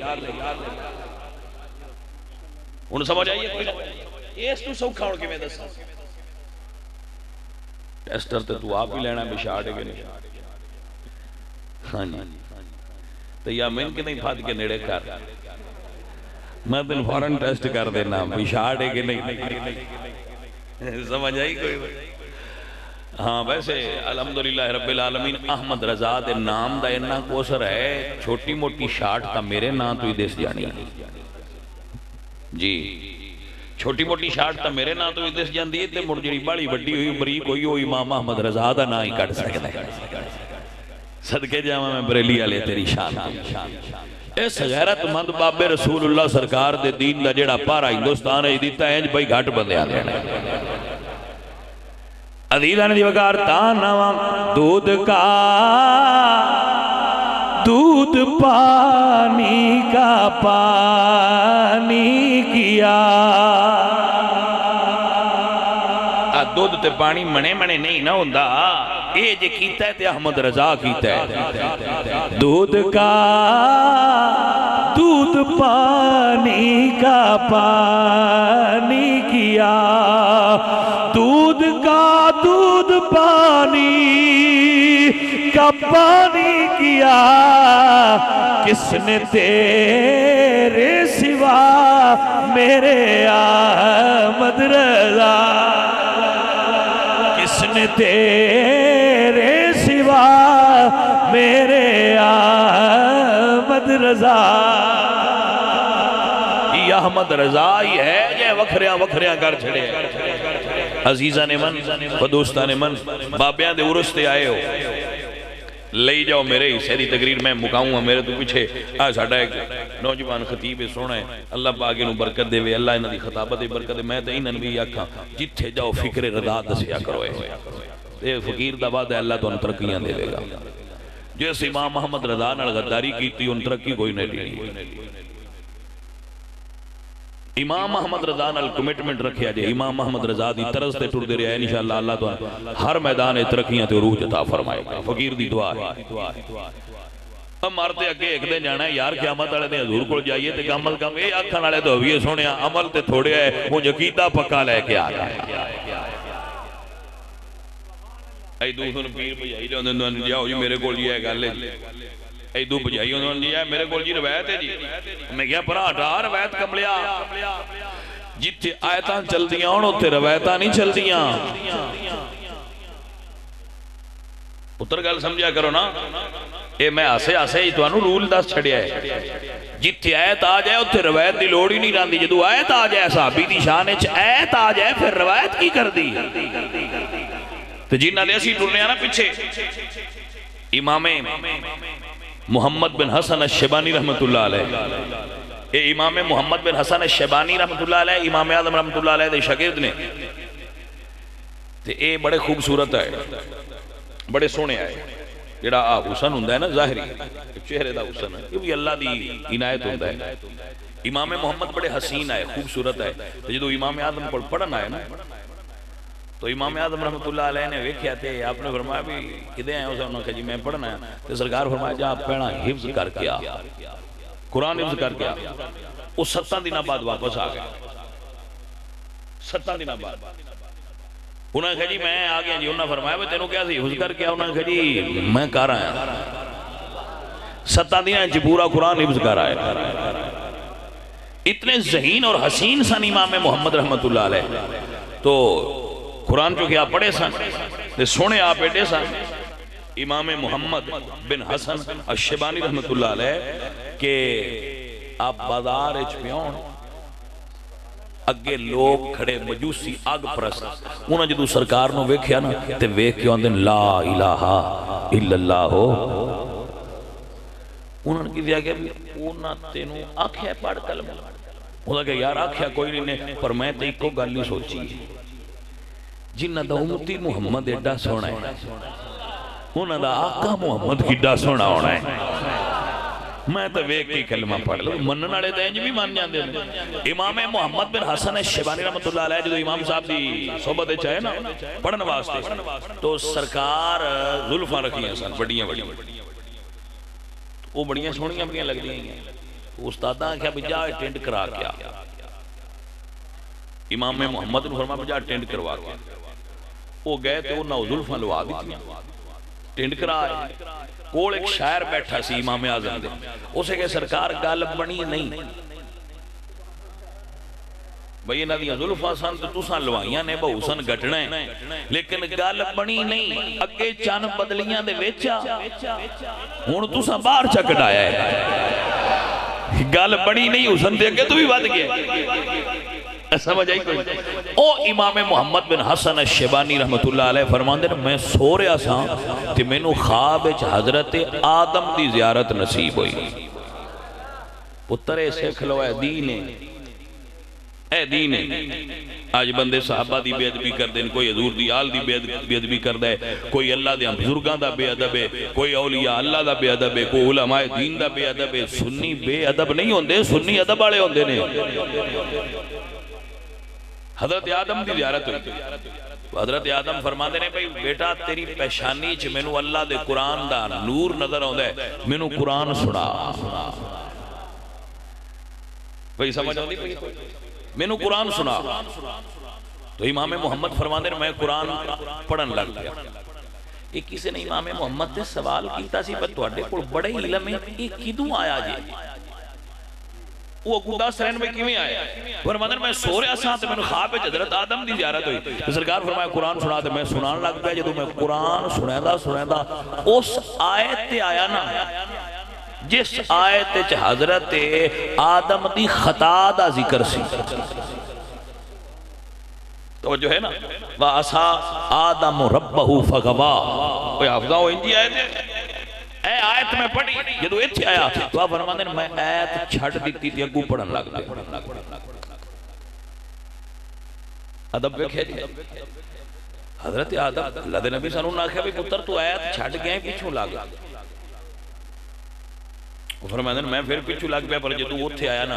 انہوں سمجھ آئیے کوئی اس تو سوکھا ہوڑ کے میں دسا ٹیسٹر تے تو آپ ہی لینا بشاڑ کے نہیں. ہاں جی تو یا میں کے نہیں پھاد کے نیڑے کر میں دن فوراں ٹیسٹ کر دینا بشاڑ کے نہیں. سمجھ آئی کوئی. ہاں ویسے الحمدللہ رب العالمین احمد رضا دے نام دا انہا کوسر ہے. چھوٹی موٹی شاٹ تا میرے نام تو ہی دیس جانی جی, چھوٹی موٹی شاٹ تا میرے نام تو ہی دیس جان دیئے تے مڑ جڑی بڑی بڑی ہوئی بریک ہوئی ہوئی امام احمد رضا دا نام ہی کٹ سکتا ہے. صدقے جامعہ میں بریلی آلے تیری شان. اس غیرت مند باب رسول اللہ سرکار دے دین دا جڑا پارا ہندوستان ہے دیتا ہے بھئی گھٹ بندے آنے ہیں. عزیزان دی وقار تانوام دودھ کا دودھ پانی کا پانی کیا دودھ تے پانی منے منے نہیں نہ ہوندا اے جے کیتا ہے تے احمد رضا کیتا ہے دودھ پانی کا پانی کیا دودھ کا دودھ پانی کا پانی کیا کس نے تیرے سوا میرے احمد رضا کس نے تیرے سوا میرے احمد رضا یہ احمد رضا ہی ہے یہ وکھریاں کر چھڑے عزیزہ نے من و دوستہ نے من بابیاں دے ارستے آئے ہو لئی جاؤ میرے حصے دی تقریر میں مکاؤں ہوں میرے تو پیچھے ساڑھا ایک نوجوان خطیب سونا ہے اللہ پاک انہوں برکت دے وے اللہ انہوں دی خطابت دے برکت دے میں تو انہوں بھی آکھاں جتھے جاؤ فکر رضا دسیا کروئے اے فقیر دا بعد ہے اللہ تو ان ترقیاں دے دے گا جیس امام محمد رضا نال غداری کی تھی ان ترقی کوئی نہیں امام محمد رضا نال کمٹمنٹ رکھیا جائے امام محمد رضا دی طرز تے ٹر دے رہا ہے انشاءاللہ اللہ تو ہر میدان ترقیاں تے عروج عطا فرمائے گا فقیر دی دعا ہے اب مارتے اگے ایک دن جانا ہے یار قیامت والے دن حضور کو جائیے تے عمل کم اے آکھن والے تو ہوئیے سونیا عمل تے تھوڑے ہے وہ عقیدہ پکا لے کے آ رہا ہے اے دوسرے پیر بجائی لے اندر جاؤ جی میرے کول جی ہے گل اے دو بجائی انہوں نے جی میرے کول جی روایت ہے جی میں کیا پرا ہٹا روایت کملیا جتھے آیتاں چل دیاں انہوں تے روایتاں نہیں چل دیاں اتر گل سمجھا کرو نا اے میں آسے ہی تو انہوں رول دس چھڑیا ہے جتھے آیت آ جائے اتھے روایت دی لوڑی نہیں راندی جدو آیت آ جائے صحابی دی شانے چھ آیت آ جائے پھر روایت کی کر دی تو جنہ دے اسی ٹرنے آنا پچھے امام محمد بن حسن الشیبانی رحمت اللہ علیہ اے امام محمد بن حسن الشیبانی رحمت اللہ علیہ امام اعظم رحمت اللہ علیہ دے شاگرد نے تے اے بڑے خوبصورت ہے بڑے سونے آئے جڑا حسن ہوندا ہے نا ظاہری چہرے دا حسن ہے یہ بھی اللہ دی عنایت ہوندا ہے امام محمد بڑے حسین ہے خوبصورت ہے جدو امام اعظم کو پڑھنا ہے نا تو امام اعظم رحمت اللہ علیہ نے ویکھیا تھے آپ نے فرمایا بھی کدے ہیں اسے انہوں نے کہا جی میں پڑھنا ہے تو سرکار فرمایا جا آپ پڑھنا حفظ کر کے آ قرآن حفظ کر کے آ وہ 7 دنوں بعد واپس آ گیا 7 دنوں بعد انہوں نے کہا جی میں آ گیا جی انہوں نے فرمایا بھی تینوں کیا سی حفظ کر کے آ انہوں نے کہا جی میں کر آیا 7 دنوں جی پورا قرآن حفظ کر آیا اتنے ذہین اور حسین سن امام محمد رحمت اللہ علیہ تو قرآن جو کہ آپ پڑھے سن سونے آپ بیٹے سن امام محمد بن حسن الشیبانی رحمت اللہ علیہ کہ آپ بازار پیون اگے لوگ کھڑے مجوسی آگ پرست انہوں جدو سرکار نو ویکھیا نا تے ویکھ کے آندن لا الہ الا اللہ ہو انہوں نے کہا کہ انہوں تینوں آنکھیں پڑھ کلمہ انہوں نے کہا یار آنکھیں کوئی نہیں پر میں تے کو گل نہیں سوچی جنہ دا امتی محمد ایڈا سونا ہے انہ دا آقا محمد کیڈا سونا ہونا ہے میں تو ویک کی کلمہ پڑھ لوں منن والے دینج بھی مان جاندے امام محمد بن حسن الشیبانی رحمت اللہ علیہ جو امام صاحب دی صحبت چاہے نا پڑھن واسطے تو سرکار زلفاں رکھی ہیں سن بڑیاں وہ بڑیاں سونیاں بڑیاں لگ دی ہیں استاداں کیا بجا ٹینڈ کرا کیا امام محمد نے فرمایا بجا ٹینڈ کروا کیا وہ گئے تو انہاں زلفاں لوا دی ٹینڈ کرا ہے کول ایک شاعر بیٹھا سی امام اعظم دے اسے کہ سرکار گل بنی نہیں بھئی انہاں دیاں زلفاں سن تو تساں لوائیاں نے بہو سن گھٹنا ہے لیکن گل بنی نہیں اگے چن بدلیاں دے وچا ہن تساں باہر چ کڈایا ہے گل بنی نہیں حسن دے اگے تو بھی ود گیا سمجھ آئی کوئی او امام محمد بن حسن الشیبانی رحمت اللہ علیہ فرماندے میں سو رہا سا کہ میں نو خواب حضرت آدم دی زیارت نصیب ہوئی پترے سکھ لو اے دینے آج بندے صحابہ دی بے ادبی کر دیں، کوئی حضور دی آل دی بے ادبی کر دے، کوئی اللہ دے بزرگاں دا بے ادب ہے، کوئی اولیاء اللہ دا بے ادب ہے، کوئی علماء دین دا بے ادب ہے۔ سنی بے ادب نہیں ہوندے، سنی ادب والے ہوندے نے۔ حضرت آدم دی زیارت ہوئی، حضرت آدم فرماندے نے بھئی بیٹا تیری پیشانی چ مینوں اللہ دے قرآن دا نور نظر آوندا ہے، مینوں قرآن سنا۔ بھئی سمجھ آندی پئی؟ مینوں قرآن سنا۔ تو امام محمد فرماندے نے میں قرآن پڑھن لگ گیا۔ ایک کسی نے امام محمد تے سوال کیتا سی پر تواڈے کول بڑا ہی علم ہے، یہ کدوں آیا جی؟ وہ گڈا سرین میں کیویں آیا؟ فرماندے میں سو رہا سا تے مینوں خواب وچ حضرت آدم دی زیارت ہوئی، سرکار فرمایا قرآن سنا، تے میں سنان لگ پیا۔ جدوں میں قرآن سنیندا اس آیت تے آیا نا جس آیت وچ حضرت آدم دی خطا دا ذکر سی۔ توجہ ہے نا، وَعَصَىٰ آدَمُ رَبَّهُ فَغَوَىٰ۔ کوئی حافظہ ہو انجی آیت ہے، اے آیت میں پڑھی، جدو ایتھے آیا تو آپ فرماندے میں آیت چھڑ دیتی تھی، اگو پڑھن لگ گیا۔ ادب ویکھے جی، حضرت آدم اللہ دے نبی سانوں نہ کہے بھی پتر تو آیت چھڑ گئے پیچھوں لگ۔ فرماندے میں پھر پیچھو لگ پیا، پر جدو اوتھے آیا نا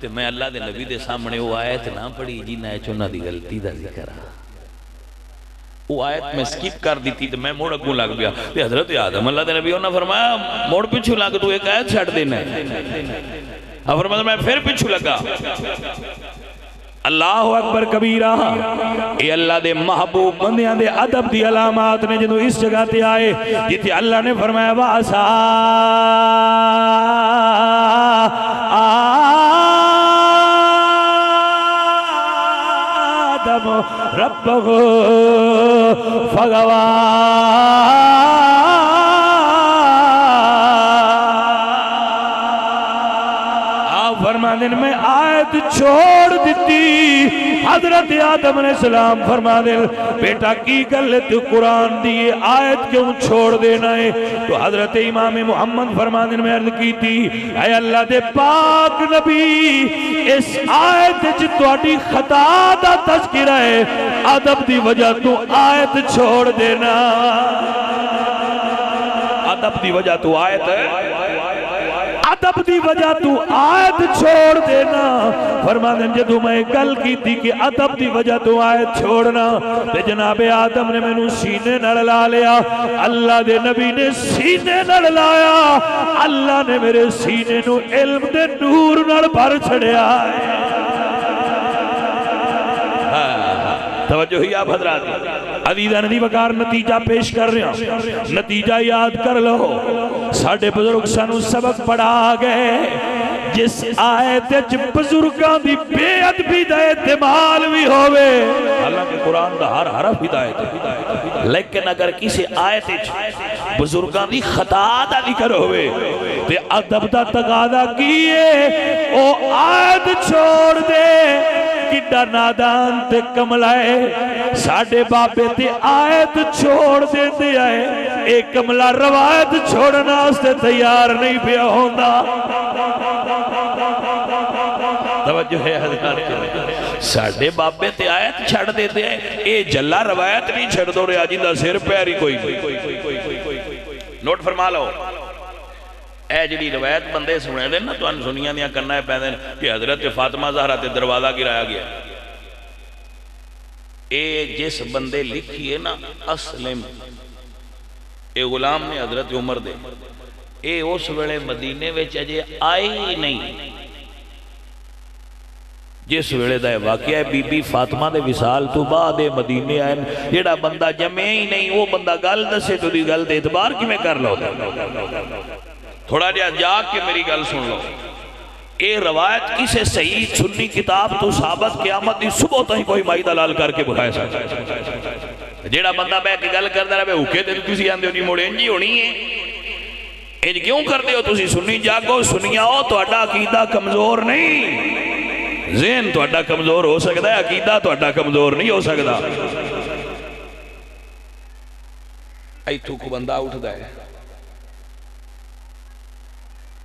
تے میں اللہ دے نبی دے سامنے وہ آیت نہ پڑھی جی نہ چونہ دی غلطی دا ذکر آ، وہ آیت میں سکپ کر دیتی تے میں موڑ اگوں لگ پیا۔ تے حضرت آدم اللہ دے نبی انہوں نے فرمایا موڑ پیچھو لگ تو ایک آیت چھڑ دینا ہے۔ فرمایا میں پھر پیچھو لگا۔ اللہ اکبر کبیرہ، اے اللہ دے محبوب بندیاں دے ادب دی علامات نے جنہوں اس جگہ تے آئے جتے اللہ نے فرمایا وَعَصَىٰ آدم رَبَّهُ فَغَوَىٰ۔ فرماندے میں آیت چھوڑ دیتی۔ حضرت آدم علیہ السلام فرماندے بیٹا کی گل تو قرآن دی آیت کیوں چھوڑ دینا ہے؟ تو حضرت امام محمد فرماندے میں عرض کی تھی اے اللہ دے پاک نبی اس آیت جی تواڈی خطا دا تذکرہ ہے، ادب دی وجہ تو آیت چھوڑ دینا۔ ادب دی وجہ تو آیت ہے، ادب دی وجہ تو آیت چھوڑ دینا۔ فرماندے جدو میں گل کی تھی کہ ادب دی وجہ تو آیت چھوڑنا تے جناب آدم نے مینوں سینے نال لا لیا، اللہ دے نبی نے سینے نال لایا، اللہ نے میرے سینے نو علم دے نور نال بھر چھڑیا۔ توجہ ہی آپ حضرات عزیزہ ندی وقار نتیجہ پیش کر رہے ہیں، نتیجہ یاد کر لو۔ ساڑھے بزرگ سانو سبق پڑھا گئے جس آیت بزرگاں دی بے ادبی دا احتمال بھی ہوئے، حالانکہ قرآن دا ہر حرف ہدایت ہے، لیکن اگر کسی آیت بزرگاں دی خطا دا ذکر ہوئے تے ادب دا تقاضا کیے او آیت چھوڑ دے۔ کڈا نادان تے کملائے ساڑھے بابے تے آیت چھوڑ دے دے آئے، ایک کملہ روایت چھوڑنا اس تے تیار نہیں پیا ہوندہ۔ توجہ ہے حضرات، ساڑھے بابے تے آیت چھڑ دے دے آئے، اے جلہ روایت نہیں چھڑ دو رہا جندہ سر پیاری کوئی نوٹ فرما لو۔ اے جڑی روایت بندے سنے دیں نا تو ان سنیاں دیا کرنا ہے پہنے کہ حضرت فاطمہ زہرہ تے دروازہ گرایا گیا۔ اے جس بندے لکھی ہے نا اسلم، اے غلام نے حضرت عمر دے، اے اس ویلے مدینے وچ اجے آئی ہی نہیں۔ جس ویلے دا واقعہ ہے بی بی فاطمہ دے وصال تو بعد مدینے آئے، جڑا بندہ جمعے ہی نہیں وہ بندہ گل دسے تو دی گل دے اعتبار کی میں کر لو۔ تھوڑا جا جا کے میری گل سن لو، اے روایت کسے صحیح سنی کتاب تو ثابت قیامت دی صبح تھی کوئی مائی دلال کر کے بکھائے سکتا۔ جیڑا بندہ بے کے گل کر رہا ہے اوکے تے تسی آندے ہو نہیں موڑے انجی ہونی ہے، انج کیوں کر دے ہو تسی؟ سنی جاگو سنیا ہو تو اڈا عقیدہ کمزور نہیں، ذہن تو اڈا کمزور ہو سکتا ہے، عقیدہ تو اڈا کمزور نہیں ہو سکتا۔ ایتھو کو بندہ اٹھ دا ہے،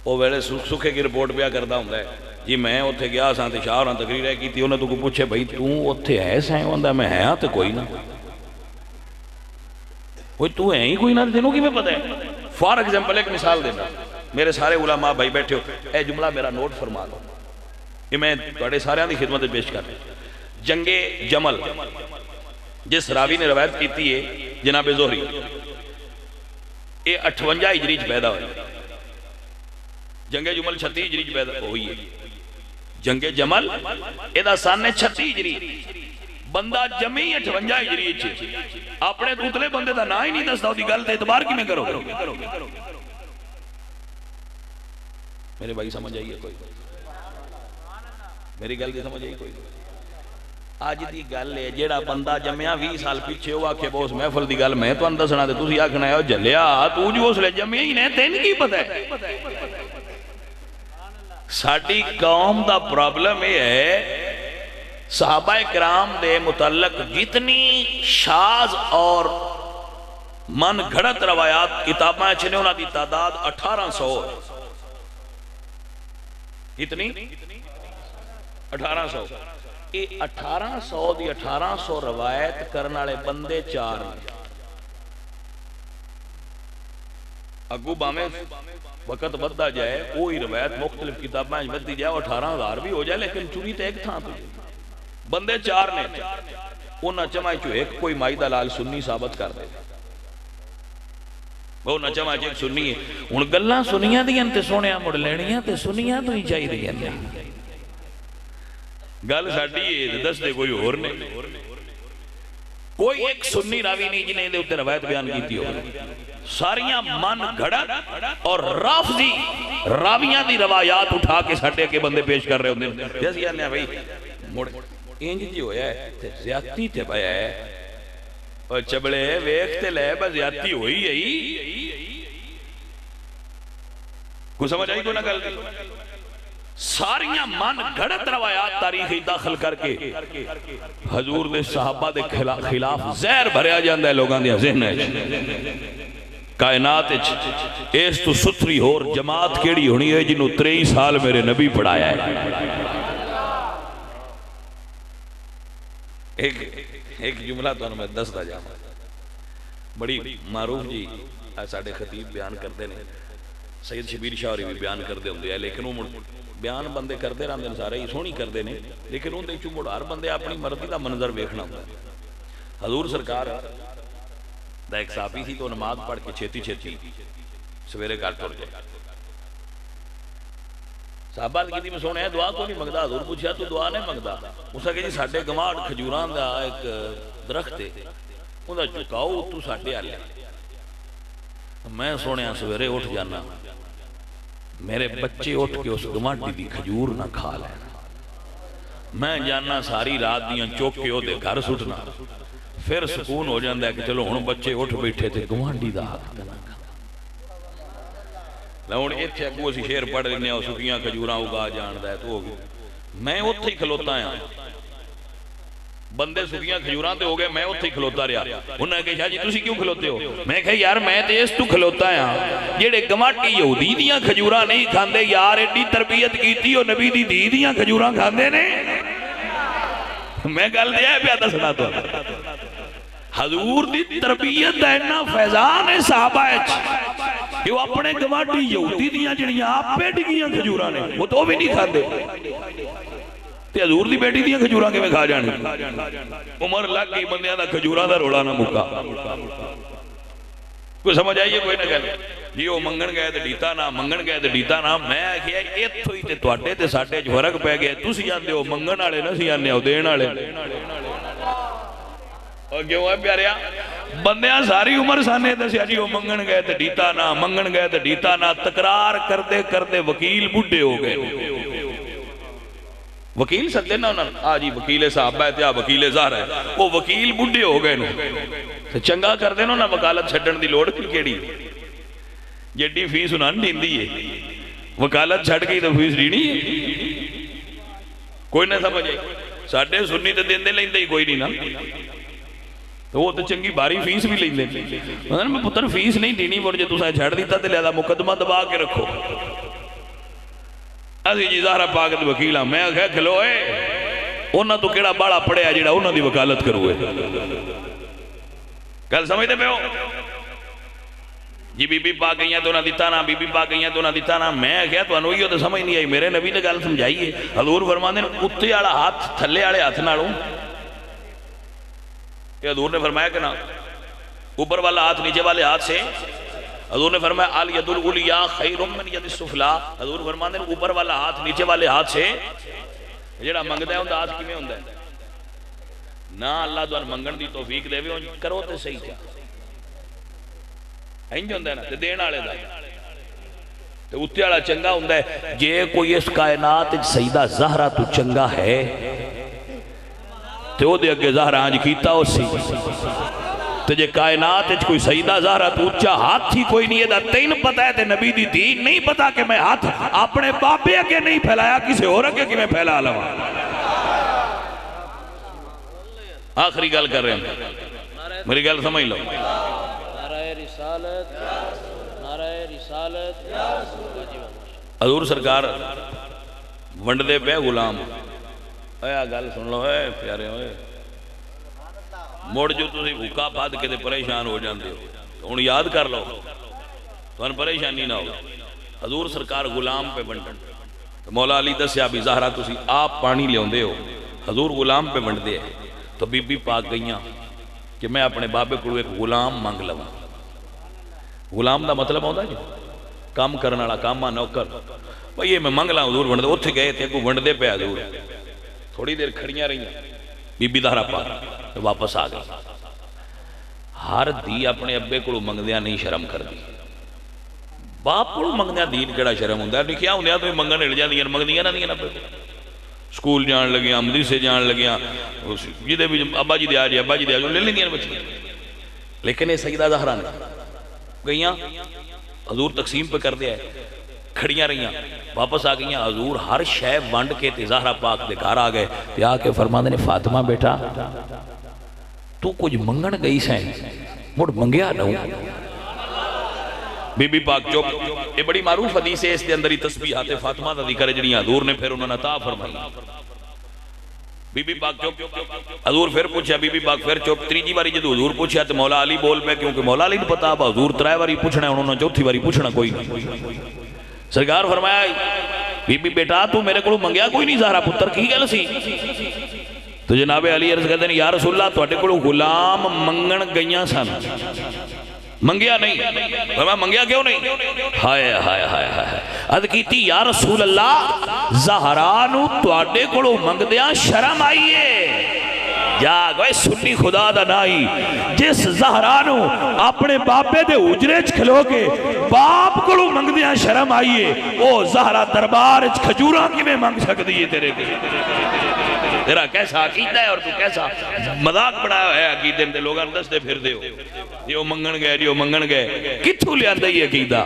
وہ ویلے سکھے کی رپورٹ پیا کرتا ہوں جی میں اتنے گیا سا تو شاہ ہوراں تقریر کی انہیں تو کوئی پوچھے بھائی تے ہے سائیں آتا میں ہے ہاں تو کوئی نہ کوئی تو ہے ہی کوئی نہ تینوں کی میں پتہ ہے. فار ایگزامپل ایک مثال دینا میرے سارے علماء بھائی بیٹھے ہو اے جملہ میرا نوٹ فرما دو کہ میں تھوڑے سارے کی خدمت پیش کر رہا ہوں. جنگ جمل جس راوی نے روایت کیتی ہے جناب زہری یہ 58 ہجری پیدا ہوئی. جنگ جمل 36 ہجری پیدا ہوئی ہے. جنگ جمل یہ سن ہے 36 ہجری بندہ جمی 58 ہجری اپنے دوتلے بندے دا نا ہی نہیں دستا دی گل تے اعتبار کی میں کرو میرے بھائی سمجھ آئیے کوئی میری گل دی سمجھ آئی کوئی آج دی گل ہے جیڑا بندہ جمعہ 20 سال پیچھے ہوا کہ بہت محفل دی گل میں تو اندر سنا دے تُسی آکھنا ہے جلیا تو جو اس لے جمعہ ہی نہیں تین کی پتہ ہے. ساڑی قوم دا پرابلم یہ ہے صحابہ کرام دے متعلق جتنی شاذ اور من گھڑت روایات کتابیں چھنے انہاں دی تعداد 1800 کتنی 1800 یہ 1800 دی 1800 روایت کرنے والے بندے 4 اگو بامیں وقت بدھا جائے کوئی روایت مختلف کتابیں بدھی جائے 18,000 بھی ہو جائے لیکن چوری تے ایک تھا بندے 4 نے انہاں چمائے چو ایک کوئی مائی دلال سنی ثابت کر دے وہ نہ چمائے چو ایک سنی ہے ان گلہ سنیاں دیاں تے سونیاں مڑ لینیاں تے سنیاں تو ہی چاہی دیاں گل ساڑی ہے دس دے کوئی اور نے کوئی ایک سنی راوی نہیں جنہیں دے اتے روایت بیان کیتی ہو ساریاں من گھڑت اور رافضی راویاں دی روایات اٹھا کے ساڑے کے بندے پیش کر رہے ہوندے جیسے یعنی ہے بھئی مڑ انج جی ہویا ہے زیادتی تے پایا ہے اور چبڑے ویکھتے لے با زیادتی ہوئی ہے کوئی سمجھ آئی کوئی نہ گل ساریاں من گھڑت روایات تاریخی داخل کر کے حضور دے صحابہ دے خلاف زہر بھریا جاندہ ہے لوگاں دیا ذہن ہے کائنات ایس تو ستری ہور جماعت کیڑی ہونی ہے جنہوں 23 سال میرے نبی پڑھایا ہے. ایک جملہ تو میں دستا جاؤں بڑی معروف جی ساڑھے خطیب بیان کرتے ہیں سید شبیر شاہری بھی بیان کرتے ہوں دے لیکن وہ بیان بندے کرتے رہتے ہیں سارے ہی سونی کرتے ہیں لیکن ان دیکھو مڑ ہر بندے اپنی مرضی کا منظر ویکھنا ہوتا ہے. حضور سرکار دا ایک صحابی تھی تو نماز پڑھ کے چھیتی چھیتی سویرے گھر ٹر جائے صحابہ کی میں سونے دعا کو نہیں منگتا حضور پوچھا تو دعا نہیں منگتا اس کہ جی ساڈے گماڑ کھجوران دا ایک درخت ہے ان دا چکاؤ تو ساڈے آلے میں سونے سویرے اٹھ جانا میرے بچے اٹھ کے اس گماٹی دی کھجور نہ کھا لینا میں جانا ساری رات دیاں چوک کے دے گھر سٹنا پھر سکون ہو جاندہ ہے کہ چلو ہن بچے اٹھ بیٹھے تھے گماٹی دا حق نہ کھا لہون ایتھے اگو اسی شیر پڑھ لینے اور سکیاں کھجوراں اگا جاندہ ہے تو ہوگی میں اتھے ہی کھلوتا ہیں بندے سکیاں کھجوراں تے ہو گئے میں اتھے ہی کھلوتا رہا انہوں نے کہا شاہ جی تُسی کیوں کھلوتے ہو میں کہا یار میں تے اس تو کھلوتا ہیں جیڑے گماٹی یہودی دیاں کھجوراں نہیں کھاندے یار ایڈی تربیت کیتی اور نبی دی دیاں کھجوراں کھاندے نے میں گل دیا ہے پیادہ سنا تو حضور دی تربیت دینا فیضان ہے صحابہ کہ وہ اپنے گماٹی یہودی دیاں جنیاں آپ پہ ڈگیاں کھجوراں نے وہ تو بھی نہیں کھاندے تے حضور دی بیٹی دیاں کھجوراں کے میں کھا جانے عمر لگ گئی بندیاں دا کھجوراں دا روڑا نہ مکا کوئی سمجھ آئیے کوئی نہ گل جی وہ منگن گئے تے ڈیتا نہ منگن گئے تے ڈیتا نہ میں کہیا ایتھو ہی تے تواڈے تے ساڈے وچ فرق پہ گیا تسی آندے ہو منگن والے نہ سی آندے ہو دین والے اور کیوں ہے پیاریا بندیاں ساری عمر سانے دسیا جی وہ منگن گئے تے ڈیتا نہ منگن گئے تے ڈیتا نہ تکرار کردے کردے وکیل بڈھے ہو گئے وکیل سکتے نا انہوں نے جی وکیل صحابہ ہے تیا وکیل زہر ہے وہ وکیل بڈھے ہو گئے تو چنگا کر دینا نا وکالت چھڑن دی لوڑ کی کیڑی جیڈی فیس انہوں نے دین دی ہے وکالت چھڑ گئی تو فیس دینی ہے کوئی نہ سمجھے ساڑھے سنی تو دین دے لیں دے ہی کوئی نہیں نا تو وہ تو چنگی باری فیس بھی لیں دے میں پتر فیس نہیں دینی بڑھ جے تو سائے چھڑ دیتا تے لہذا مقدمہ دبا کے رکھو اسی جی زہرا پاک دے وکیل ہاں. میں آخیا کھلو انہاں تو کیڑا باڑا پڑیا جڑا انہاں دی وکالت کروے. گل سمجھتے پہ ہو جی بی بی پاک گئیاں تو نہ دیتا نا, بی بی پاک گئیاں تو نہ دیتا نا. میں کہا تو انہوں تو سمجھ نہیں آئی. میرے نبی نے گل سمجھائیے. حضور فرماندے ہیں اتے والا ہاتھ تھلے والے ہاتھ نالوں, کہ حضور نے فرمایا کہ نا اوپر والا ہاتھ نیچے والے ہاتھ سے. حضور نے فرمایا الید العلیاء خیر من ید السفلی. حضور فرماندے ہیں اوپر والا ہاتھ نیچے والے ہاتھ سے. جڑا منگدا ہے اوندا ہاتھ کیویں ہوندا ہے نہ اللہ دوار منگن دی توفیق دے وے کرو تے صحیح کیا انج ہوندا ہے نا. تے دین والے دا تے اوتے والا چنگا ہوندا ہے. جے کوئی اس کائنات وچ سیدہ زہرا تو چنگا ہے تے او دے اگے زہرا انج کیتا او سی. تے جے کائنات وچ کوئی سیدہ زہرا تو اونچا ہاتھ ہی کوئی نہیں ہے تین پتہ ہے تے نبی دی دین نہیں پتہ کہ میں ہاتھ اپنے بابے اگے نہیں پھیلایا کسی اور اگے کہ میں پھیلا لواں. آخری گل کر رہے ہیں, میری گل سمجھ لو. نعرہ رسالت, نعرہ رسالت. حضور سرکار ونڈ دے پہ غلام. اے گل سن لو اے پیارے ہوئے, موڑ جو تسی بھوکا پاد کے دے پریشان ہو جاندے ہو ہن یاد کر لو تو ان پریشانی نہ ہو. حضور سرکار غلام پہ ونڈن. مولا علی دسیا بھی زہرا تسی آپ پانی لے ہوندے ہو, حضور غلام پہ ونڈ دے. تو بی بی پاک گئیاں کہ میں اپنے بابے کو ایک غلام مانگ لواں. غلام دا مطلب ہوتا جی کام کرنے والا, کاما نوکر. بھئی یہ میں منگ لاں حضور ونڈ دے. اتھے گئے تھے کو ونڈ دے پہ حضور تھوڑی دیر کھڑیاں رہیاں. بی بی زہرا پاک واپس آ گئی. ہر دی اپنے ابے کو منگدیاں نہیں شرم کر دی. باپ کو منگدیاں دین کیڑا شرم ہوندا ہے. لکھیا ہوندیا تو منگن ہل جاندیاں منگدیاں نہ دیاں ابے سکول جان لگیاں, مدرسے جان لگیاں, جدے بھی ابا جی دے آ جائے ابا جی دے آ جائے لے لیندیاں بچیاں. لیکن یہ سیدہ زہرا نے گئیاں حضور تقسیم پہ کر دیا ہے, کھڑیاں رہیاں, واپس آ گئیاں. حضور ہر شے ونڈ کے تے زہرا پاک دے گھر آ گئے. تے آ کے فرماندے نے فاطمہ بیٹا تو کچھ منگن گئی سیں مڑ منگیا نہ ہوں. بی بی پاک چپ. یہ بڑی معروف حدیث ہے, اس دے اندر ہی تسبیحات فاطمہ دا ذکر ہے جڑیاں حضور نے پھر انہوں نے عطا فرمائی. بی بی پاک چپ. حضور پھر پوچھا, بی بی پاک پھر چپ. تیجی باری جدو حضور پوچھا تو مولا علی بول پہ, کیونکہ مولا علی نے پتا اب حضور ترائے باری پوچھنا ہے, انہوں نے چوتھی باری پوچھنا کوئی نہیں. سرکار فرمایا بی بی بیٹا تو میرے کو منگیا کوئی نہیں زہرا پتر کی گل سی. تو جناب علی عرض کہتے ہیں یا رسول اللہ تواڈے کول غلام منگن گئیاں سن, منگیا نہیں. فرمایا منگیا کیوں نہیں؟ ہائے ہائے ہائے ہائے. عرض کیتی یا رسول اللہ زہرا نو تواڈے کولوں منگدیاں شرم آئیے. جاگ اے سنی خدا دا نائی, جس زہرا نو اپنے باپے دے اجرے چ کھلو کے باپ کولوں منگدیاں شرم آئیے, او زہرا دربار چ کھجوراں کیویں منگ سکدی ہے تیرے کے؟ تیرا کیسا عقیدہ ہے اور تو کیسا مذاق بڑھایا ہے عقیدے میں. لوگاں دستے پھر دیو یہ منگن گئے جو منگن گئے کتھوں لے آندے یہ عقیدہ.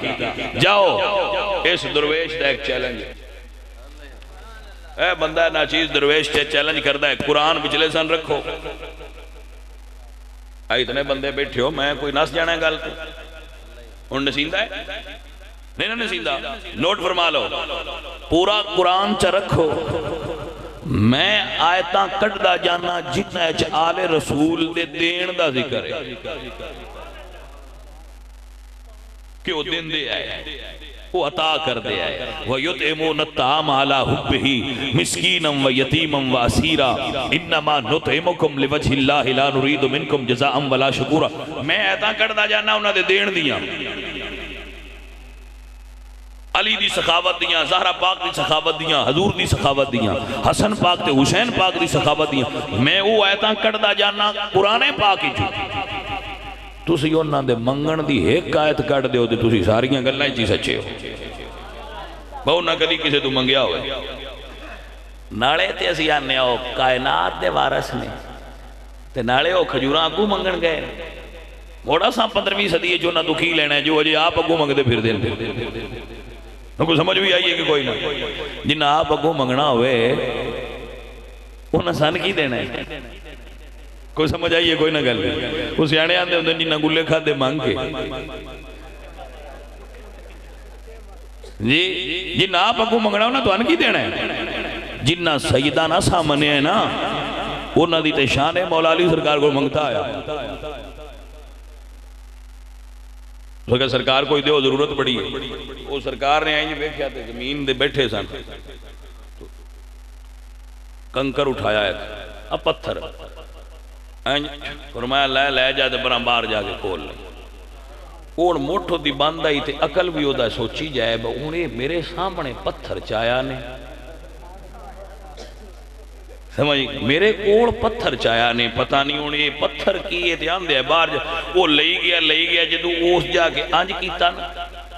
جاؤ اس درویش دا ایک چیلنج, اے بندہ ناچیز درویش چیلنج کردا ہے, قرآن پچھلے سن رکھو. اتنے بندے بیٹھے ہو, میں کوئی نس جانا ہے گل تو ہن نسیندہ ہے نہیں نہ نسیندہ. نوٹ فرما لو پورا قرآن چ رکھو. میں آیتاں کٹدا جانا جتنا اچ آل رسول دے دین دا ذکر ہے کہ وہ دین دے آئے, وہ عطا کر دے آئے. وَيُطْعِمُونَ الطَّعَامَ عَلَىٰ حُبِّهِ مِسْكِينًا وَيَتِيمًا وَأَسِيرًا إِنَّمَا نُطْعِمُكُمْ لِوَجْهِ اللَّهِ لَا نُرِيدُ مِنْكُمْ جَزَاءً وَلَا شُكُورًا. میں آیتاں کٹدا جانا انہاں دے دین دیاں, علی دی سخاوت دیاں, زہرا پاک دی سخاوت دیاں, حضور دی سخاوت دیاں, حسن پاک تے حسین پاک دی سخاوت دیاں. میں وہ آیتاں کٹدا جانا قرآن پاک ہی چھو. تسی انہاں دے منگن دی ایک آیت کٹ دیو تے تسی ساریاں گلاں چی سچے ہو. بہو نہ کدی کسے تو منگیا ہوئے. نالے تے اسی آنے ہو کائنات دے وارث نے تے نالے ہو کھجوراں اگوں منگن گئے. موڑا سا 15ویں صدی جو نہ دکھی لینا ہے جو اجے آپ اگوں منگدے پھر دین. کو سمجھ بھی آئیے کہ کوئی نہ جنہ آپ اگوں منگنا ہوئے انہاں سن کی دینا ہے. کوئی سمجھ آئیے کوئی نہ گل وہ سیانے آندے ہوندے جنہ گلے کھا دے مانگ کے جی جنہ آپ کو منگنا ہونا تو ان کی دینا ہے جنہ سیدہ نہ سامنے ہے نا انہاں دی تے شان ہے مولا علی سرکار کو منگتا آیا تو کہ سرکار کوئی دیو ضرورت پڑی ہے وہ سرکار نے آئی جی بیکھیا تے زمین دے بیٹھے سن کنکر اٹھایا ہے اب پتھر فرمایا لے جا دے برام باہر جا کے کھول لے اور موٹھو دی بند آئی تے عقل بھی ہوتا سوچی جائے انہیں میرے سامنے پتھر چایا نے سمجھ میرے کوڑ پتھر چایا نے پتہ نہیں ہونے یہ پتھر کیے دھیان دے باہر وہ لئی گیا جدو اس جا کے آنج کیتا نا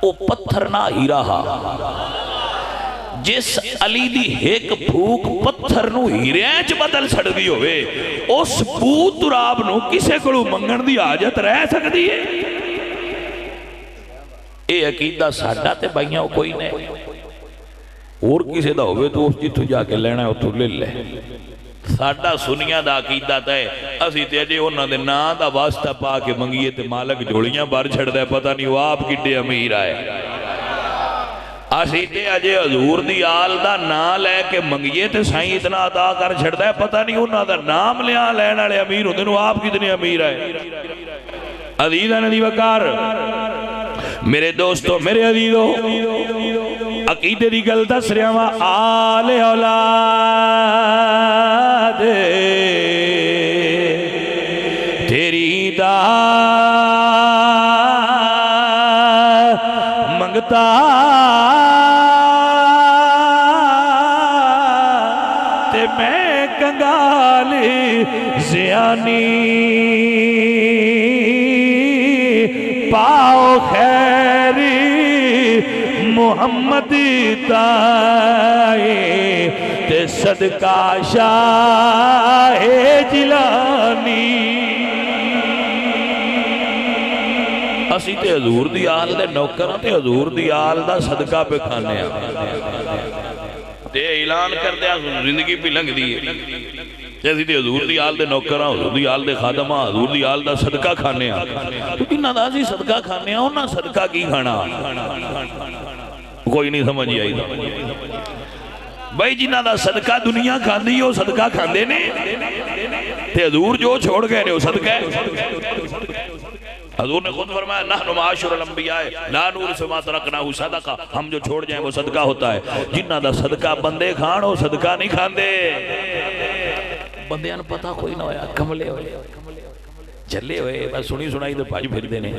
وہ پتھر نہ ہی رہا جس علی دی ایک پھوک پتھر نو ہیریں چ بدل چھڑ دی ہوئے اس بوت تراب نو کسے کلو منگن دی حاجت رہ سکتی ہے اے عقیدہ ساڈا تے بھائیاں کوئی نہیں اور کسے دا ہوئے تو اس جتو جا کے لینا ہے اتو لے لے ساڈا سنیا دا عقیدہ تے اسی تے اجے انہاں دے نا دا واسطہ پا کے منگیے تے مالک جوڑیاں بار چھڑ دے پتہ نہیں وہ آپ کڈے امیر آئے اسی تے اجے حضور دی آل دا نا لے کے منگیے تے سائیں اتنا عطا کر چھڑ دے پتہ نہیں انہاں دا نام لیا لینا لے امیر ہوتے نو آپ کتنے امیر آئے عزیزہ ندی وکار میرے دوستو میرے عزیزو عقیدے دی گل دس رہا ہوا آل اولاد تیری دا منگتا تے میں کنگالی زیانی پاؤ خیری محمد تائے تے صدقہ شاہ جلانی اسی تے حضور دی آل دے نوکرہ تے حضور دی آل دا صدقہ پہ کھانے ہیں تے اعلان کر دیا زندگی پہ لنگ دی جیسی تے حضور دی آل دے نوکرہ حضور دی آل دے خادمہ حضور دی آل دا صدقہ کھانے ہیں تو کنہ دا سی صدقہ کھانے ہیں انہاں صدقہ کی کھانا کوئی نہیں سمجھ آئی بھائی جنہ دا صدقہ دنیا کھاندی ہو صدقہ کھاندے نے تے حضور جو چھوڑ گئے نے وہ صدقہ ہے حضور نے خود فرمایا نحن معاشر الانبیاء لا نورث ما ترکناہ صدقہ ہم جو چھوڑ جائیں وہ صدقہ ہوتا ہے جنہ دا صدقہ بندے کھان ہو صدقہ نہیں کھاندے بندیاں پتہ کوئی نہ ہویا کملے ہوئے جلے ہوئے بس سنی سنائی تو بھاج پھر دینے